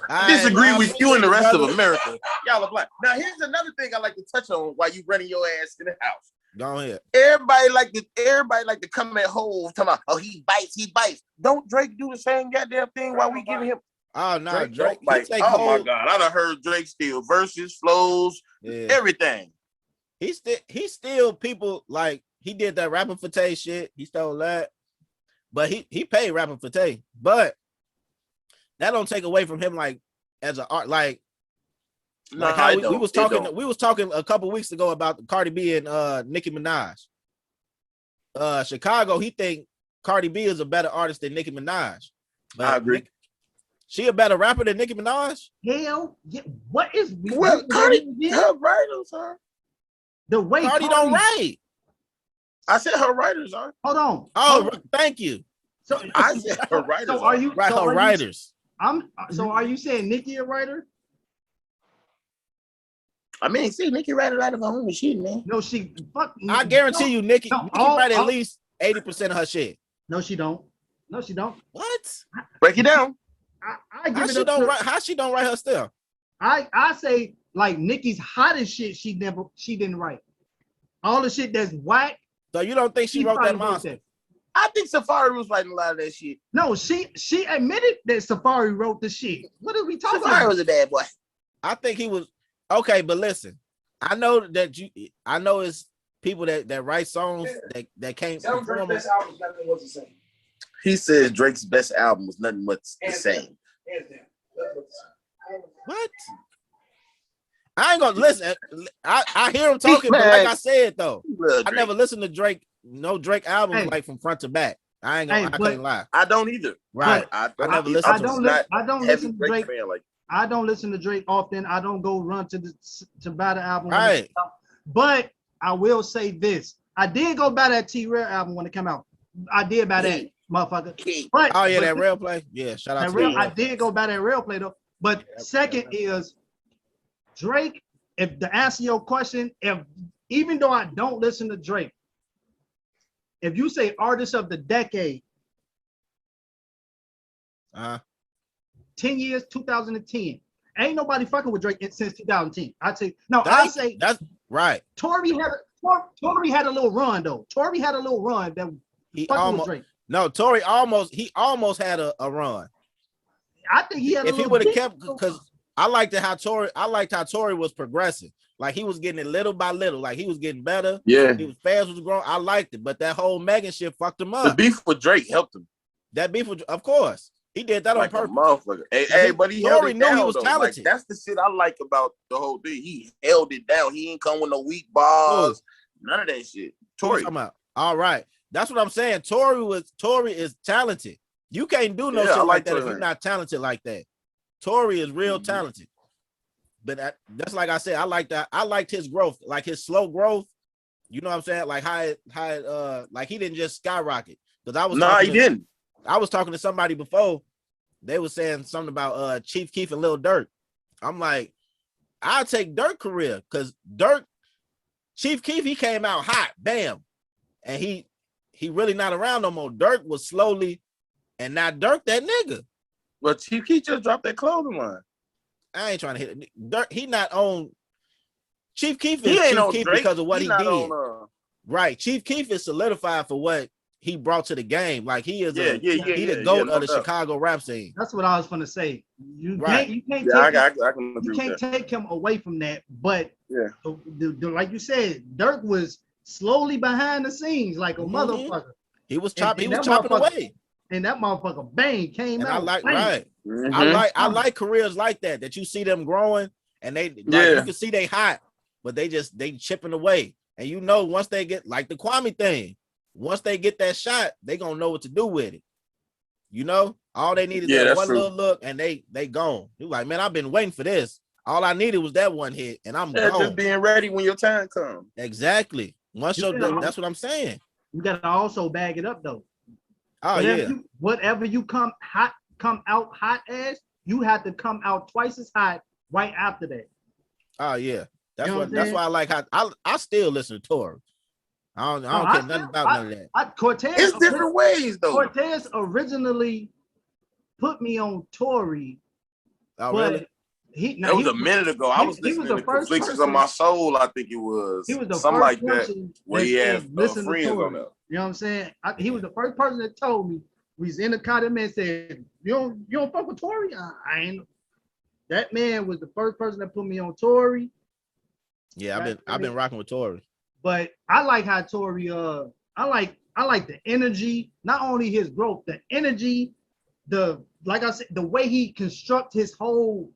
I disagree with you and the rest of America. Y'all are black. Now, here's another thing I like to touch on while you running your ass in the house. Go ahead. Everybody like to come at Hov talking about, oh, he bites. Don't Drake do the same goddamn thing while we giving him? Oh no, Drake my God, I done heard Drake steal verses, flows, everything. He still people like he did that Rapping for Tay shit. He stole that, but he paid Rapping for Tay, but that don't take away from him like as an art like. No, like how we was talking a couple weeks ago about Cardi B and Nicki Minaj. Chicago, he think Cardi B is a better artist than Nicki Minaj. But I agree. She a better rapper than Nicki Minaj? Hell, yeah. What is Cardi? Her writers are. The way Cardi don't write. I said her writers are. Hold on. Oh, thank you. So I said her writers. So are you right? Her writers. So are you saying Nicki a writer? I mean, see, Nicki write a lot of her own shit, man. No, she fuck. I guarantee you, Nicki write at least 80% of her shit. No, she don't. No, she don't. What? Break it down. How she don't write her stuff? I say like Nicki's hottest shit. She didn't write. All the shit that's whack. So you don't think she wrote that monster? I think Safari was writing a lot of that shit. No, she admitted that Safari wrote the shit. What are we talking about? Safari was a bad boy. I think he was okay, but listen, I know it's people that write songs that can't perform. Best album, nothing was the same. He says Drake's best album was nothing but the same. What? I ain't gonna listen. I hear him talking, but like I said though, I never listened to Drake. No Drake album like from front to back. I can't lie. I don't either. Right. I never listen. I don't listen to Drake. I don't listen to Drake often. I don't go run to buy the album. Right. But I will say this: I did go buy that T-Rell album when it came out. I did buy that motherfucker. But, that Rail Play. Yeah, shout out to Rail. I did go buy that Rail Play though. But second is Drake. If to answer your question, even though I don't listen to Drake, if you say artist of the decade, 10 years, 2010, ain't nobody fucking with Drake since 2010. I'd say no. I say that's right. Tory had a little run though. Tory had a little run that he almost Drake. No, Tory almost had a run. I think he had. If he would have kept, because I liked how Tory was progressing. Like he was getting it little by little. Like he was getting better. Yeah, he was fast, was growing. I liked it, but that whole Megan shit fucked him up. The beef with Drake helped him. That beef with, of course, he did that like on purpose. Motherfucker. Hey, but he held it down. He was talented. Like, that's the shit I like about the whole thing. He held it down. He ain't come with no weak bars. None of that shit. Tory. All right, that's what I'm saying. Tory is talented. You can't do no shit like that if you're not talented like that. Tory is real talented. But that's like I said, I like that. I liked his growth, like his slow growth. You know what I'm saying? Like how like he didn't just skyrocket. Because he didn't. I was talking to somebody before. They were saying something about Chief Keef and Lil Durk. I'm like, I'll take Durk career because Chief Keef, he came out hot, bam, and he really not around no more. Durk was slowly, and now Durk that nigga. Well, Chief Keef just dropped that clothing line. I ain't trying to hit it. Durk, he not on. Chief Keef is Chief Keef because of what he did. Right, Chief Keef is solidified for what he brought to the game. Like he is the GOAT of the Chicago rap scene. That's what I was gonna say. You can't take him away from that. But like you said, Durk was slowly behind the scenes like a motherfucker. He was chopping away. And that motherfucker bang came out. I like careers like that you see them growing and you can see they hot, but they chipping away. And you know, once they get like the Kwame thing, once they get that shot, they gonna know what to do with it. You know, all they needed that one little look, and they gone. He was like, man, I've been waiting for this. All I needed was that one hit, and I'm gone. Just being ready when your time comes. Exactly. That's what I'm saying. You gotta also bag it up though. Oh Whatever you come out hot as, you have to come out twice as hot right after that. Oh yeah. That's why I like how I still listen to Tory. I don't care nothing about none of that. Cortez, it's different ways though. Cortez originally put me on Tory. Oh really? That was a minute ago. I was listening to Conflictions of My Soul. I think it was. He was the something first like that. Where he had friends on that. You know what I'm saying? He was the first person that told me. We was in the car. That man said, "You don't fuck with Tory." I ain't. That man was the first person that put me on Tory. Yeah, I've been rocking with Tory. But I like how Tory. I like the energy. Not only his growth, the energy. Like I said, the way he construct his whole.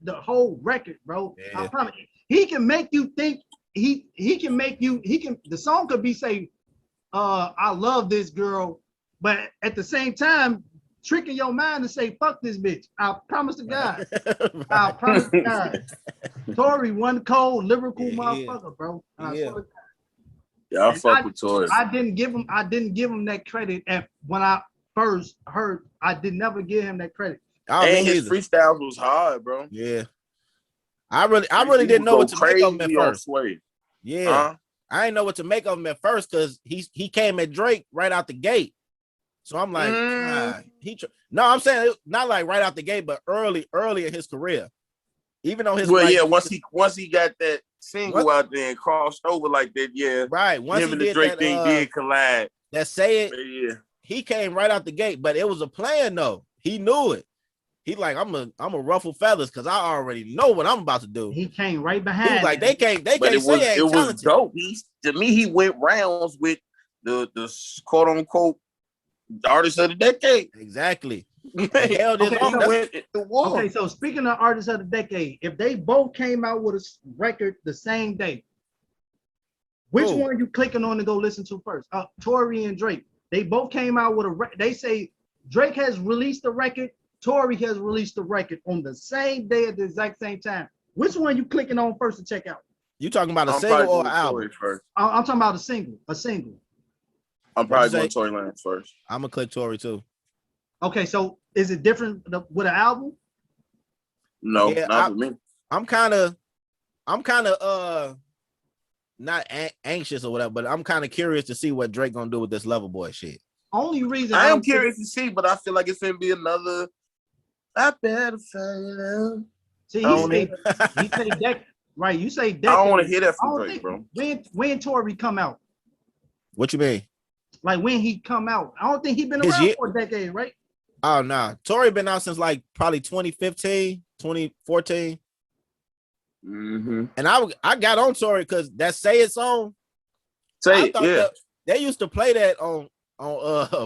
The whole record, bro. Yeah. I promise. He can make you think. The song could be say, I love this girl, but at the same time, tricking your mind to say, fuck this bitch. I promise to God. Right. I promise to God. Tory, one cold lyrical motherfucker, bro. I fuck with Tory. I didn't give him that credit when I first heard. I did never give him that credit. And his freestyles was hard, bro. Yeah. I really didn't know what to make of him at first. Yeah. I didn't know what to make of him at first because he came at Drake right out the gate. So I'm like, no, I'm saying not like right out the gate, but early in his career. Even though once he got that single out there and crossed over like that, yeah. Right. Once him and the Drake thing did collide. That Say It, he came right out the gate, but it was a plan though. He knew it. He like, I'm a ruffle feathers because I already know what I'm about to do. He came right behind. He was like, they can't say it was dope. To me, he went rounds with the quote unquote artist of the decade. Exactly. Okay, so speaking of artists of the decade, if they both came out with a record the same day, which one are you clicking on to go listen to first? Tory and Drake. They both came out with they say Drake has released a record. Tory has released the record on the same day at the exact same time. Which one you clicking on first to check out? You talking about a single or an album? First. I'm talking about a single. I'm probably going Tory Lanez first. I'm gonna click Tory too. Okay, so is it different with an album? No, not for me. I'm kind of not anxious or whatever, but I'm kind of curious to see what Drake gonna do with this Lover Boy shit. Only reason I am curious to see, but I feel like it's gonna be another. I better find out. See, he say decade, right? You say decade. I don't want to hear that from Drake, bro. When Tory come out? What you mean? Like when he come out? I don't think he been around for a decade, right? Oh no, Tory been out since like probably 2015, 2014. Mm-hmm. And I got on Tory because that Say It song. They used to play that on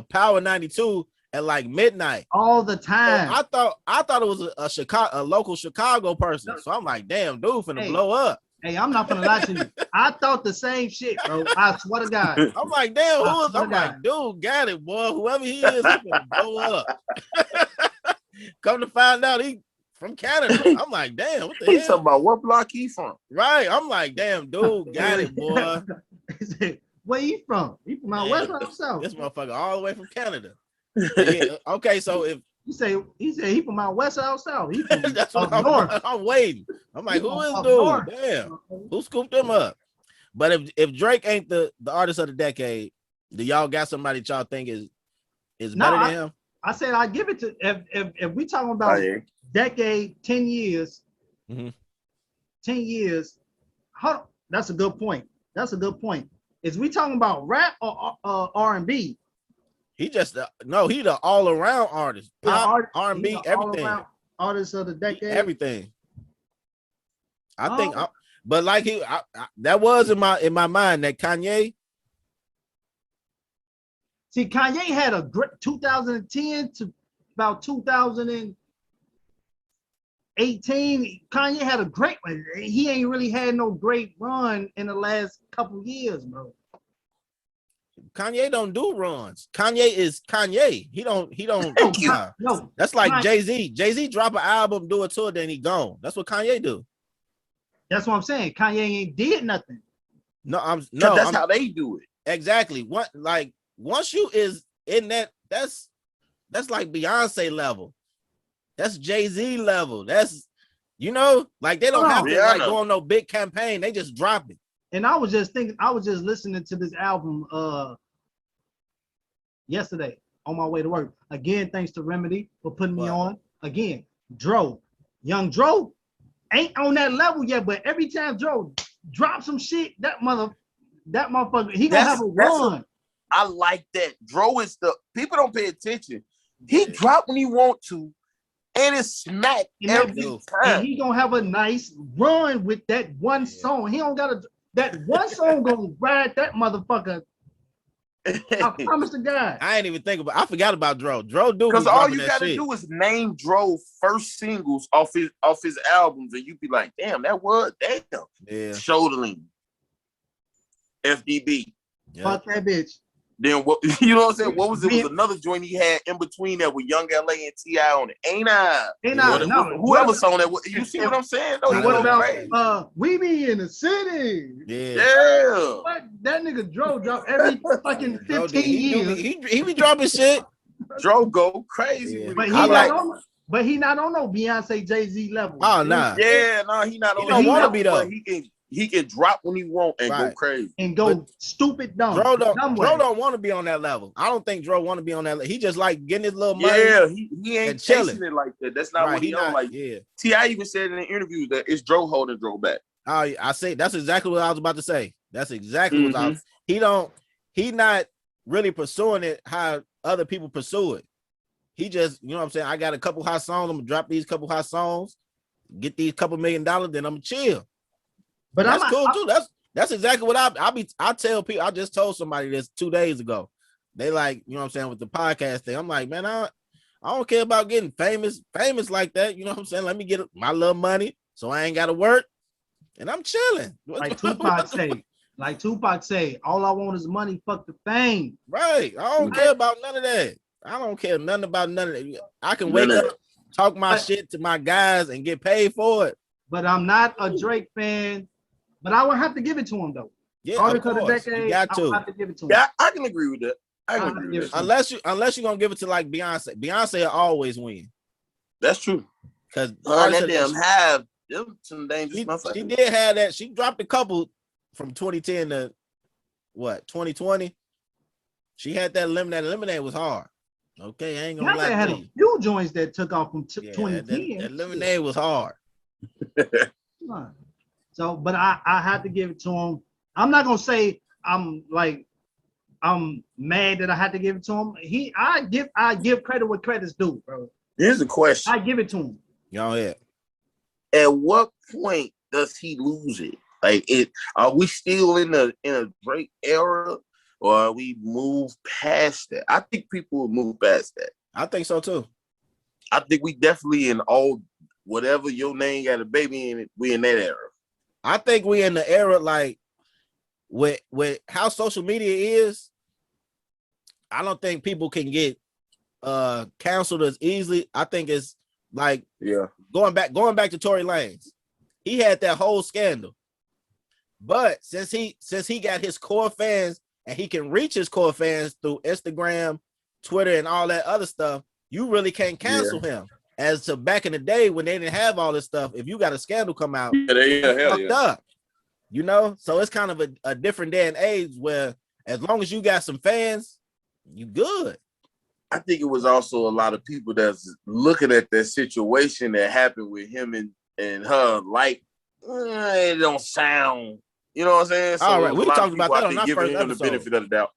Power 92 at like midnight all the time. So I thought it was a local Chicago person. So I'm like, damn, dude, finna blow up. Hey, I'm not gonna lie to you. I thought the same shit, bro. I swear to God. I'm like, damn, I'm like, dude, got it, boy. Whoever he is, he's gonna blow up. Come to find out, he from Canada. I'm like, damn, what the hell? He's talking about what block he from? Right. I'm like, damn, dude, got it, boy. Where you from? You from my west or south? This motherfucker all the way from Canada. Yeah. Okay, so if he said he from my west or south. He from that's what I'm waiting. I'm like, who is dude? North. Damn, who scooped him up? But if Drake ain't the artist of the decade, do y'all got somebody that y'all think is better than him? I said I give it to if we talking about decade, 10 years, 10 years. That's a good point. Is we talking about rap or R&B? He just he the all around artist, pop, R&B, everything. Artist of the decade, everything. I think, but like that was in my mind that Kanye. See, Kanye had a great 2010 to about 2018. Kanye had a great one. He ain't really had no great run in the last couple years, bro. Kanye don't do runs. Kanye is Kanye. He don't. No, that's like Jay-Z. Jay-Z drop an album, do a tour, then he gone. That's what Kanye do. That's what I'm saying. Kanye ain't did nothing. That's how they do it. Exactly. What like once you is in that, that's like Beyonce level. That's Jay-Z level. That's like they don't have to like go on no big campaign. They just drop it. And I was just listening to this album yesterday on my way to work. Again, thanks to Remedy for putting me on. Again, Young Dro ain't on that level yet, but every time Dro drops some shit, that motherfucker, he gonna have a run. I like that. Dro is people don't pay attention. He drop when he want to, and it's smack every time. And he gonna have a nice run with that one song. He don't gotta. That one song gonna ride that motherfucker. I promise to God. I ain't even think about. I forgot about Dro. Dro do because all you gotta do is name Dro first singles off his albums, and you be like, damn, that was Shoulderling, FDB. Fuck that bitch. Then what? You know what I'm saying? What was it? Was another joint he had in between that with Young LA and T.I. on it? Ain't I? No. Whoever song that? You see what I'm saying? No, what about We Be in the City? Yeah. What? That nigga Dro drop every fucking 15 years. He be dropping shit. Dro go crazy. But he not on no Beyonce Jay-Z level. Oh nah. Yeah, no, he not on. He don't want to be though. He can drop when he want and go crazy and go stupid dumb. Dro don't want to be on that level. I don't think Dro want to be on that level. He just like getting his little money. Yeah, he ain't chasing it like that. That's not what he on. Like T.I. even said in the interview that it's Dro holding Dro back. I say that's exactly what I was about to say. That's exactly what I was. He not really pursuing it how other people pursue it. He just, you know what I'm saying? I got a couple hot songs. I'm gonna drop these couple hot songs, get these couple $1 million, then I'm gonna chill. But that's cool too. That's exactly what I tell people. I just told somebody this 2 days ago. They like, you know what I'm saying, with the podcast thing. I'm like, man, I don't care about getting famous like that. You know what I'm saying? Let me get my little money so I ain't gotta work. And I'm chilling. Like Tupac say, all I want is money, fuck the fame. Right. I don't care about none of that. I don't care nothing about none of that. I can wake up, talk my shit to my guys and get paid for it. But I'm not a Drake fan. But I would have to give it to him though. Yeah, of course. Decade, you got to. I have to give it to him. Yeah, I can agree with that. I can agree with that. Unless you're gonna give it to like Beyonce. Beyonce will always win. That's true. Because that damn have some dangerous. She did have that. She dropped a couple from 2010 to 2020. She had that Lemonade. Lemonade was hard. Okay, I ain't gonna lie. Had a few joints that took off from 2010. That Lemonade was hard. So, but I have to give it to him. I'm not gonna say I'm mad that I had to give it to him. I give credit what credit's due, bro. Here's the question. I give it to him. Y'all yeah. At what point does he lose it? Like, are we still in a Drake era, or are we moved past that? I think people will move past that. I think so too. I think we definitely in all whatever your name got a baby in it. We in that era. I think we in the era like with how social media is. I don't think people can get canceled as easily. I think it's like going back to Tory Lanez. He had that whole scandal, but since he got his core fans and he can reach his core fans through Instagram, Twitter, and all that other stuff, you really can't cancel him. As to back in the day when they didn't have all this stuff, if you got a scandal come out, fucked up. You know, so it's kind of a different day and age where as long as you got some fans, you good. I think it was also a lot of people that's looking at that situation that happened with him and her, like it don't sound, you know what I'm saying? So all right, we talked about that on our first episode. The benefit of the doubt.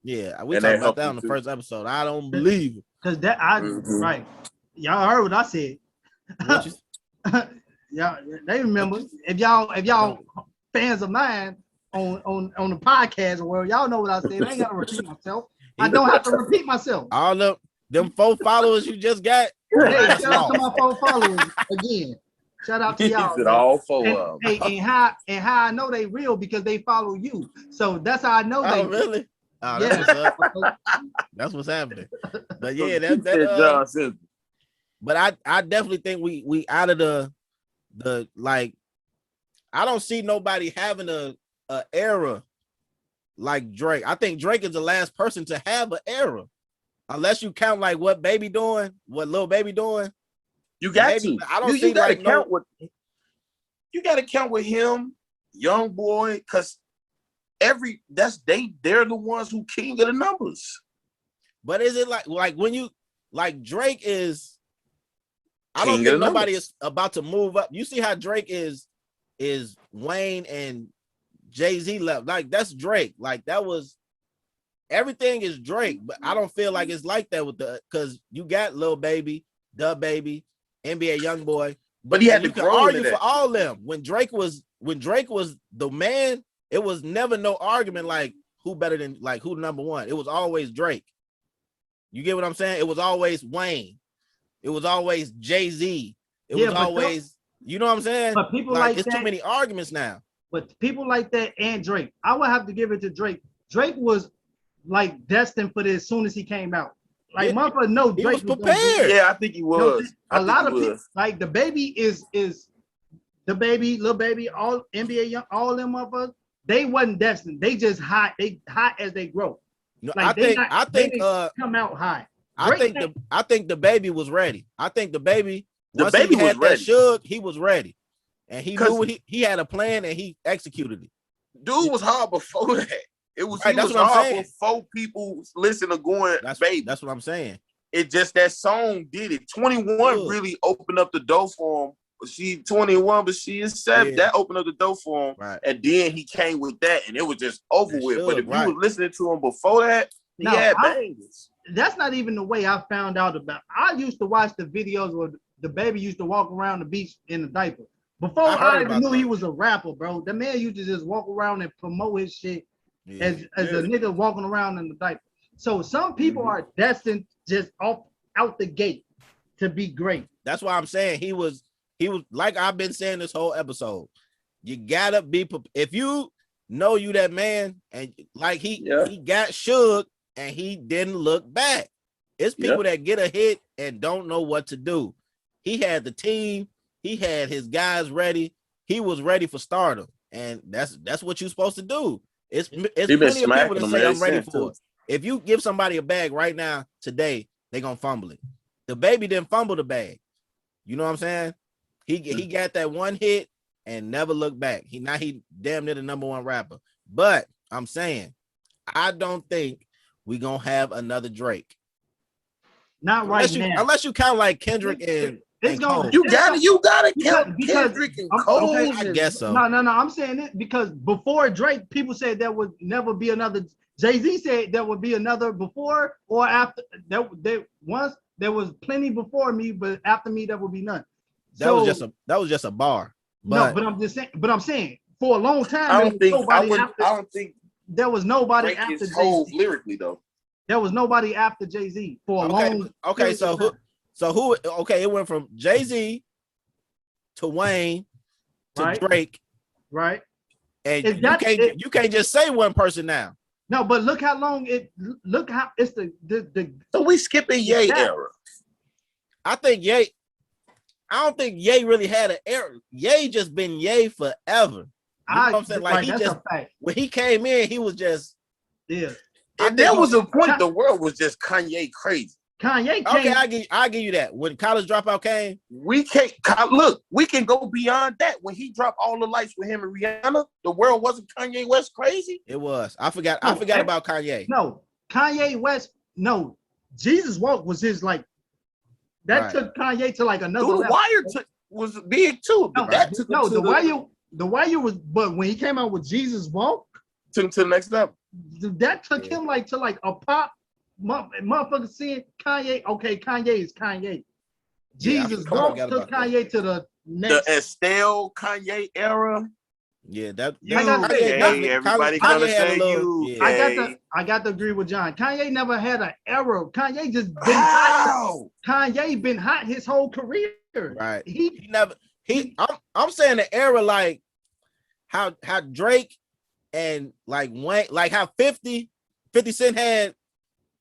Yeah, we talked about that on the first episode. I don't believe it. Because that right. Y'all heard what I said. Y'all, they remember. If y'all fans of mine on the podcast or where y'all know what I said, I ain't gotta repeat myself. I don't have to repeat myself. All them 4 followers you just got. Hey, shout out to my 4 followers again. Shout out to y'all. All 4 of them. And how I know they real because they follow you. So that's how I know they really. Oh, that's what's up. That's what's happening. But yeah, that but I definitely think we out of the like I don't see nobody having an era like Drake. I think Drake is the last person to have an era, unless you count like what Baby doing, what Lil Baby doing. You got to. I don't see like count with. You got to count with him, Young Boy, because they're the ones who king of the numbers. But is it like when you like Drake is? I don't think nobody is about to move up. You see how Drake is Wayne and Jay-Z left. Like that's Drake. Like that was everything is Drake, but I don't feel like it's like that with because you got Lil Baby, Da Baby, NBA YoungBoy. But he had to grow argue for all of them. When Drake was the man, it was never no argument like who better than like who number one. It was always Drake. You get what I'm saying? It was always Wayne. It was always Jay-Z. It was always, you know what I'm saying? But people like it's that, too many arguments now. But people like that and Drake, I would have to give it to Drake. Drake was like destined for this as soon as he came out. Like motherfucker, no, Drake was prepared. Yeah, I think he was. A lot of people like the Baby is the Baby, Lil Baby, all NBA Young, all them motherfuckers. They wasn't destined. They just hot. They hot as they grow. No, like I think come out high. I think the Baby was ready. I think the Baby was ready. He was ready, and he knew what he had a plan and he executed it. Dude was hard before that. It was right, that's what I'm saying. Before people listen to going Baby. That's what I'm saying. It just that song did it. 21 really opened up the door for him. She 21, but she is 7. Yeah. That opened up the door for him, right. And then he came with that, and it was just over with. But if you were listening to him before that, he had bangers. That's not even the way I found out about. I used to watch the videos where the Baby used to walk around the beach in a diaper. Before I even knew he was a rapper, bro. The man used to just walk around and promote his shit as a nigga walking around in the diaper. So some people are destined just out the gate to be great. That's why I'm saying he was like I've been saying this whole episode. You gotta be if you know you that man, and like he got shook and he didn't look back. It's people that get a hit and don't know what to do. He had the team, he had his guys ready, he was ready for stardom, and that's what you're supposed to do. It's plenty of people that say I'm ready for it. If you give somebody a bag right now today, they're gonna fumble it. The Baby didn't fumble the bag. You know what I'm saying? He got that one hit and never looked back. He damn near the number one rapper. But I'm saying, I don't think we're gonna have another Drake. Not right now. Unless you count like Kendrick and Cole. You gotta count Kendrick and Cole. Okay, I guess so. No. I'm saying it because before Drake, people said there would never be another. Jay-Z said there would be another before or after. Once there was plenty before me, but after me there would be none. That was just a bar. But I'm saying for a long time, I don't think there was nobody after Jay-Z. Lyrically though. There was nobody after Jay-Z for a long. Okay, so who? Okay, it went from Jay-Z to Wayne to Drake, right? And you can't just say one person now. No, but look how long look how it's the. So we skipping Ye era. I don't think Ye really had an era. Ye just been Ye forever. You know what I'm saying? Like when he came in, he was just And there was a point the world was just Kanye crazy. Kanye came. Okay, I'll give you that. When College Dropout came, we can go beyond that. When he dropped All the Lights with him and Rihanna, the world wasn't Kanye West crazy. It was. I forgot about Kanye. No, Kanye West. No, Jesus Walk was his like. That took Kanye to like another level. The Wire was big too. The Wire was. But when he came out with Jesus Walk, took him to the next level. That took him to a pop. Motherfucker seeing Kanye. Okay, Kanye is Kanye. Jesus Walk took Kanye to the next. The Estelle Kanye era. Yeah, that. Everybody gonna say you. Yeah. I got to agree with John. Kanye never had an era. Kanye just been hot. Kanye been hot his whole career. Right. I'm saying the era like how Drake and like Wayne, like how 50 Cent had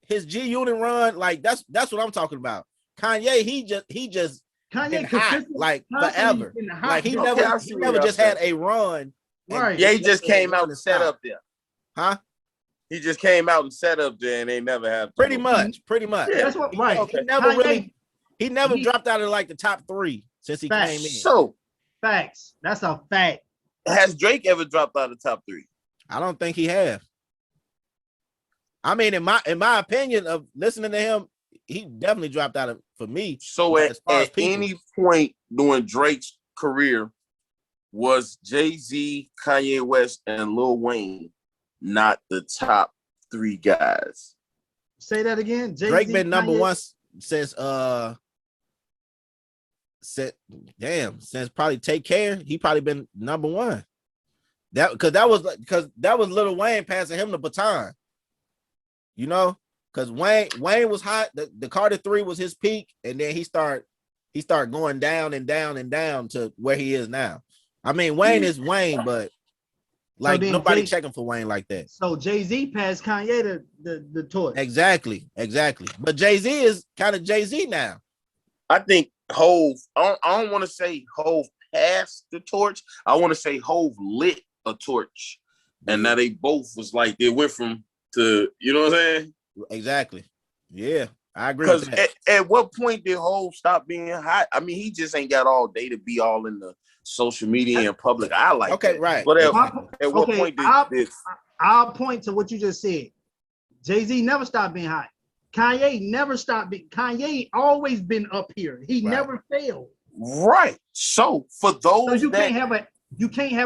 his G Unit run. Like that's what I'm talking about. Kanye, he just Kanye hot, like forever. Like he never just had a run Right. Yeah, he just came out and set up there. Huh? He just came out and set up there, and they never have. Pretty much. Yeah. That's what. Right. He never really. He never dropped out of like the top 3 since he came in. So facts. That's a fact. Has Drake ever dropped out of the top 3? I don't think he have. I mean, in my opinion of listening to him, he definitely dropped out of for me. So at any point during Drake's career, was Jay-Z, Kanye West, and Lil Wayne not the top 3 guys? Say that again. Jay-Z, Drake been number Kanye? 1 since since probably Take Care. He probably been number 1. Because that was Lil Wayne passing him the baton. You know, because Wayne was hot. The Carter 3 was his peak, and then he started going down and down and down to where he is now. I mean, Wayne is Wayne, but like nobody checking for Wayne like that. So Jay-Z passed Kanye the torch. Exactly. But Jay-Z is kind of Jay-Z now. I think Hove. I don't want to say Hove passed the torch. I want to say Hove lit a torch, and now they both was like they went from to, you know what I'm saying? Exactly. Yeah, I agree. Because at what point did Hove stop being hot? I mean, he just ain't got all day to be all in the social media and public eye like okay, that. Right. But at what point did I'll point to what you just said. Jay-Z never stopped being hot. Kanye never stopped being. Kanye always been up here. He never failed. Right. So for those, so you can't have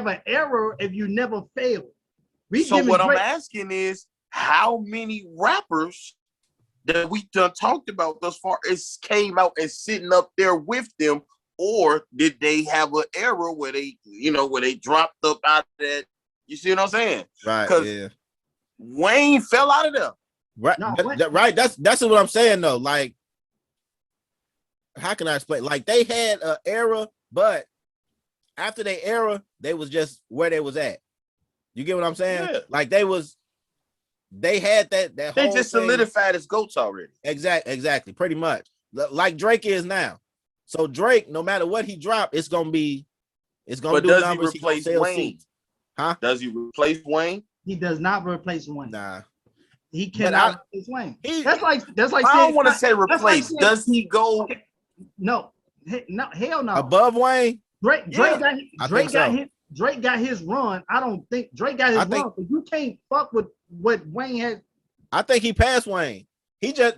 an error if you never failed. So what I'm asking is, how many rappers that we done talked about thus far is came out and sitting up there with them, or did they have an error where they, where they dropped up out of that? You see what I'm saying? Right. Because Wayne fell out of there. Right. No, right. That's what I'm saying though. Like, how can I explain? Like, they had an era, but after their era, they was just where they was at. You get what I'm saying? Yeah. Like they had that they whole just thing. Solidified as goats already. Exactly, pretty much. Like Drake is now. So Drake, no matter what he drop, it's gonna do numbers. He replace Wayne? Seats. Huh? Does he replace Wayne? He does not replace Wayne. Nah. He cannot replace Wayne. That's like I don't want to say replace. Like does he go? No, hell no. Above Wayne? Drake got his run. I don't think Drake got his run, but you can't fuck with what Wayne had. I think he passed Wayne.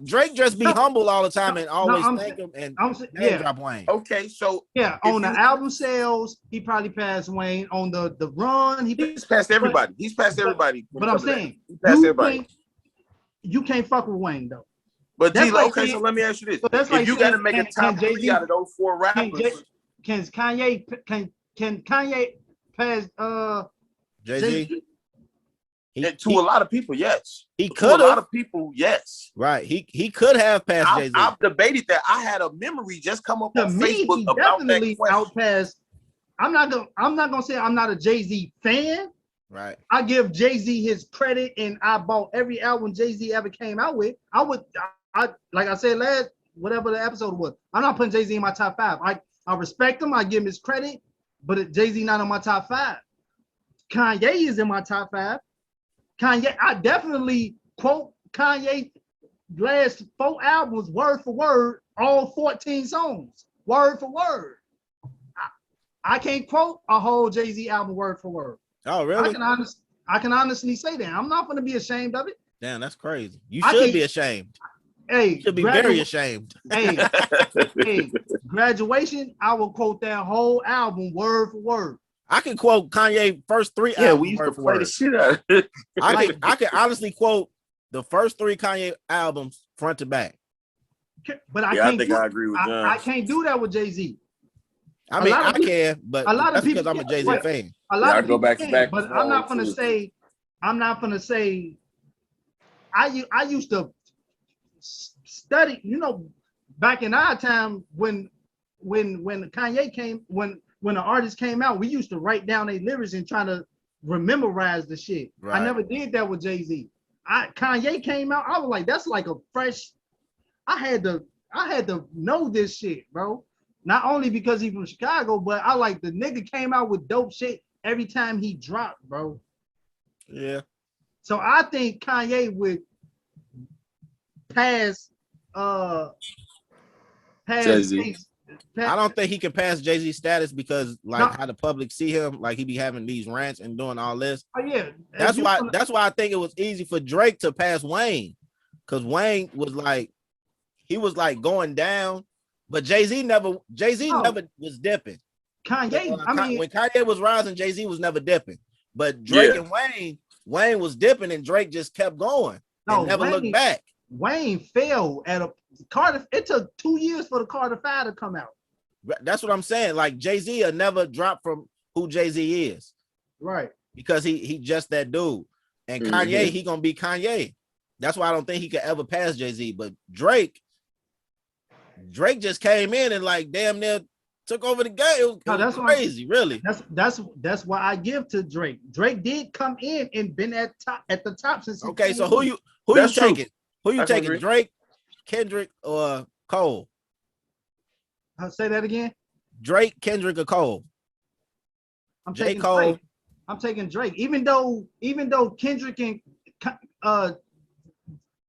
Drake just be humble all the time and always thank him and drop Wayne. Okay, so on the album sales, he probably passed Wayne. On the run, he's passed everybody. He's passed everybody. But I'm saying he passed everybody. You can't fuck with Wayne though. But okay, so let me ask you this: if you got to make a top 3 out of those 4 rappers, can Kanye pass Jay-Z? To a lot of people, yes. He could. A lot of people, yes. Right. He could have passed Jay-Z. I've debated that. I had a memory just come up on Facebook he about definitely that outpassed. I'm not gonna say I'm not a Jay-Z fan. Right. I give Jay-Z his credit, and I bought every album Jay-Z ever came out with. I like I said last, whatever the episode was. I'm not putting Jay-Z in my top 5. I respect him. I give him his credit, but Jay-Z not in my top 5. Kanye is in my top 5. Kanye, I definitely quote Kanye last 4 albums word for word, all 14 songs, word for word. I can't quote a whole Jay-Z album word for word. Oh, really? I can honestly say that. I'm not going to be ashamed of it. Damn, that's crazy. You should be ashamed. Hey, you should be very ashamed. Hey, Graduation, I will quote that whole album word for word. I can quote Kanye first 3 albums. Yeah, we used to play the shit out of it. I can honestly quote the first 3 Kanye albums front to back. But I agree with John. I can't do that with Jay-Z. I mean, I can, but that's because I'm a Jay-Z fan. A lot of go back to back, but I'm not gonna say. I used to study. Back in our time when Kanye came, when the artist came out, we used to write down their lyrics and try to memorize the shit. Right. I never did that with Jay-Z. Kanye came out, I was like, that's like a fresh. I had to know this shit, bro. Not only because he's from Chicago, but I like the nigga came out with dope shit. every time he dropped, bro. Yeah. So I think Kanye would pass Jay-Z. I don't think he can pass Jay-Z status because like No. how the public see him, like he be having these rants and doing all this. Oh yeah. That's why I think it was easy for Drake to pass Wayne. Cause Wayne was like going down, but Jay-Z never was dipping. Kanye, when Kanye was rising, Jay-Z was never dipping. But Drake and Wayne was dipping and Drake just kept going and never looked back. Wayne fell at a Carter. It took 2 years for the Carter 5 to come out. That's what I'm saying. Like Jay-Z will never drop from who Jay-Z is. Right. Because he just that dude. And Kanye, he gonna be Kanye. That's why I don't think he could ever pass Jay-Z. But Drake just came in and like damn near took over the game. It was crazy, really. That's why I give to Drake. Drake did come in and been at the top since. Okay, so who you taking? Who you taking? Drake, Kendrick, or Cole? I'll say that again. Drake, Kendrick, or Cole? I'm taking Cole. I'm taking Drake. Even though Kendrick and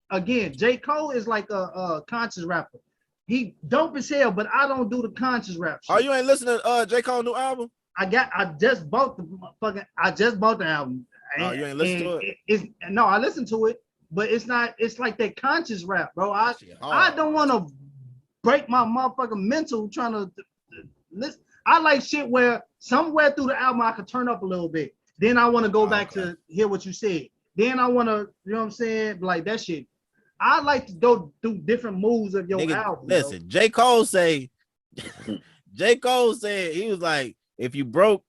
again, J. Cole is like a conscious rapper. He dope as hell, but I don't do the conscious rap shit. Oh, you ain't listening to J. Cole new album? I just bought the album. Oh, you ain't listen to it? No, I listened to it, but it's like that conscious rap, bro. I don't want to break my motherfucking mental trying to listen. I like shit where somewhere through the album I could turn up a little bit. Then I want to go back to hear what you said. Then I want to, you know what I'm saying? Like that shit. I like to go through different moves of your album. Listen, bro. J. Cole said he was like, if you broke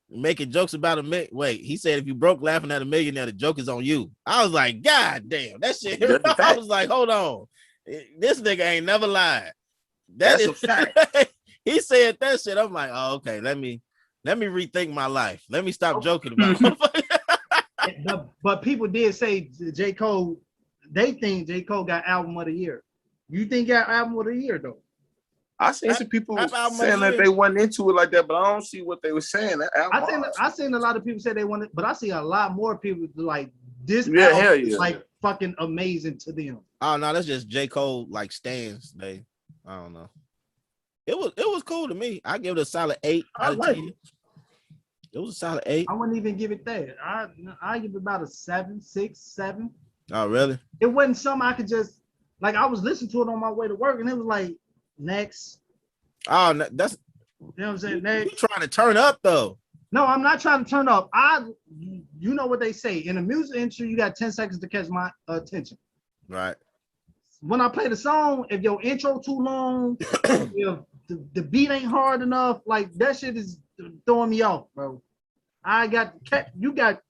making jokes about he said if you broke laughing at a millionaire, the joke is on you. I was like, God damn, that shit. I was like, hold on. This nigga ain't never lied. That's a fact. He said that shit. I'm like, oh, okay, let me rethink my life. Let me stop joking about it. But people did say J. Cole, they think J. Cole got album of the year. You think got album of the year though? I seen some people saying that they wasn't into it like that, but I don't see what they were saying. I seen a lot of people say they wanted, but I see a lot more people like this. Hell yeah, like fucking amazing to them. Oh no, that's just J. Cole like stands. I don't know. It was cool to me. I give it a solid 8 out of 10. It was a solid 8. I wouldn't even give it that. I give it about a 7, 6, 7. Oh really? It wasn't something I could just like. I was listening to it on my way to work, and it was like next. Oh, that's you know what I'm saying. Next. You trying to turn up though? No, I'm not trying to turn up. You know what they say in the music industry, you got 10 seconds to catch my attention. Right. When I play the song, if your intro too long, if the beat ain't hard enough, like that shit is throwing me off, bro. You got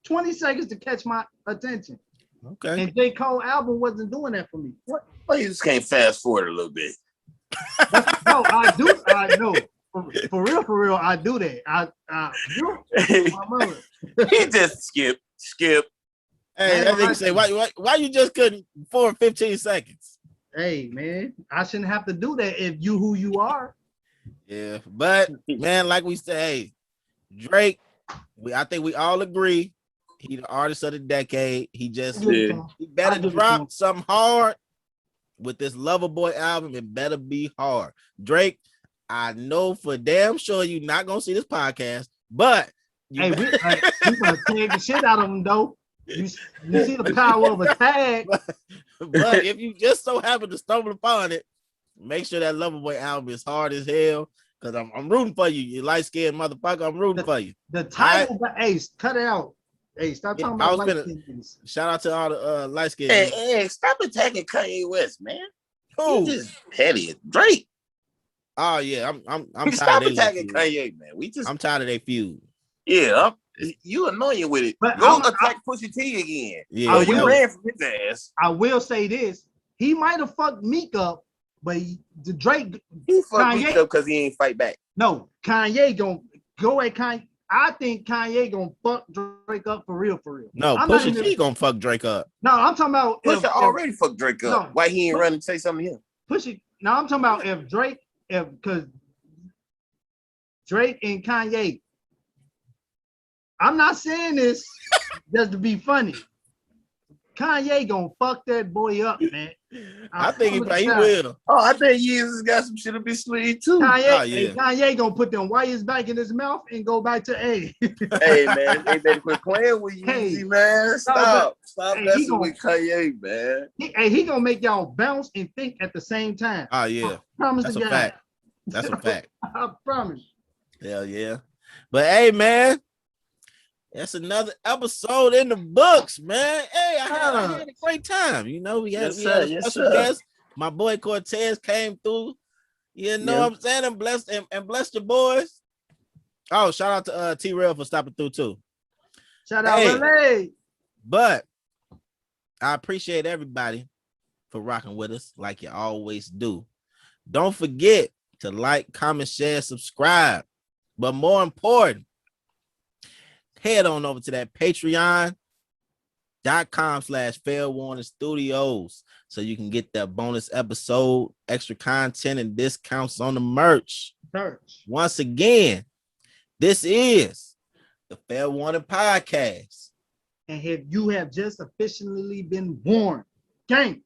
20 seconds to catch my attention. Okay. And J. Cole album wasn't doing that for me. What? Well, you just can't fast forward a little bit. No, I do. I know. For real, I do that. He just skip. Hey, that nigga say, why you just couldn't for 15 seconds? Hey, man, I shouldn't have to do that if you who you are. Yeah, but man, like we say, hey, Drake, I think we all agree he the artist of the decade. He better drop something hard with this Loverboy album. It better be hard. Drake, I know for damn sure you're not gonna see this podcast, but we gonna tag the shit out of him though. You see the power of a tag. But if you just so happen to stumble upon it, make sure that Loverboy album is hard as hell. Cause I'm rooting for you, you light-skinned motherfucker. I'm rooting for you. The title, hey, cut it out. Hey, stop talking about light-skinned. Shout out to all the light-skinned. Hey, stop attacking Kanye West, man. Who? You just petty. Drake. Oh yeah, I'm stop attacking Kanye, man. I'm tired of their feud. Yeah, you annoying with it. But Go attack Pusha T again. Yeah, you ran from his ass. I will say this: he might have fucked Meek up, but the Drake he fucked Meek up because he ain't fight back. No, Kanye gonna go at Kanye. I think Kanye gonna fuck Drake up for real. No, Pusha T gonna fuck Drake up. No, I'm talking about Pusha already fucked Drake up. No, why he ain't run and say something to him? Pusha. Now I'm talking about because Drake and Kanye, I'm not saying this just to be funny. Kanye gonna fuck that boy up, man. I think he will. Oh, I think Yeezus got some shit up his sleeve too. Kanye gonna put them wires back in his mouth and go back to A. Hey man, they better quit playing with Yeezy, man. Stop messing with Kanye, man. He gonna make y'all bounce and think at the same time. Oh yeah, promise that's a fact. That's a fact. I promise. Hell yeah. But hey, man, that's another episode in the books, man. Hey, I had a great time. You know, we had a special guest. My boy Cortez came through. You know what I'm saying? And blessed the boys. Oh, shout out to T-Rell for stopping through too. Shout out LA. But I appreciate everybody for rocking with us like you always do. Don't forget to like, comment, share, subscribe. But more important, head on over to that patreon.com/fairwarning studios so you can get that bonus episode, extra content, and discounts on the merch. Once again, this is the Fair Warning Podcast. And you have just officially been warned. Gang.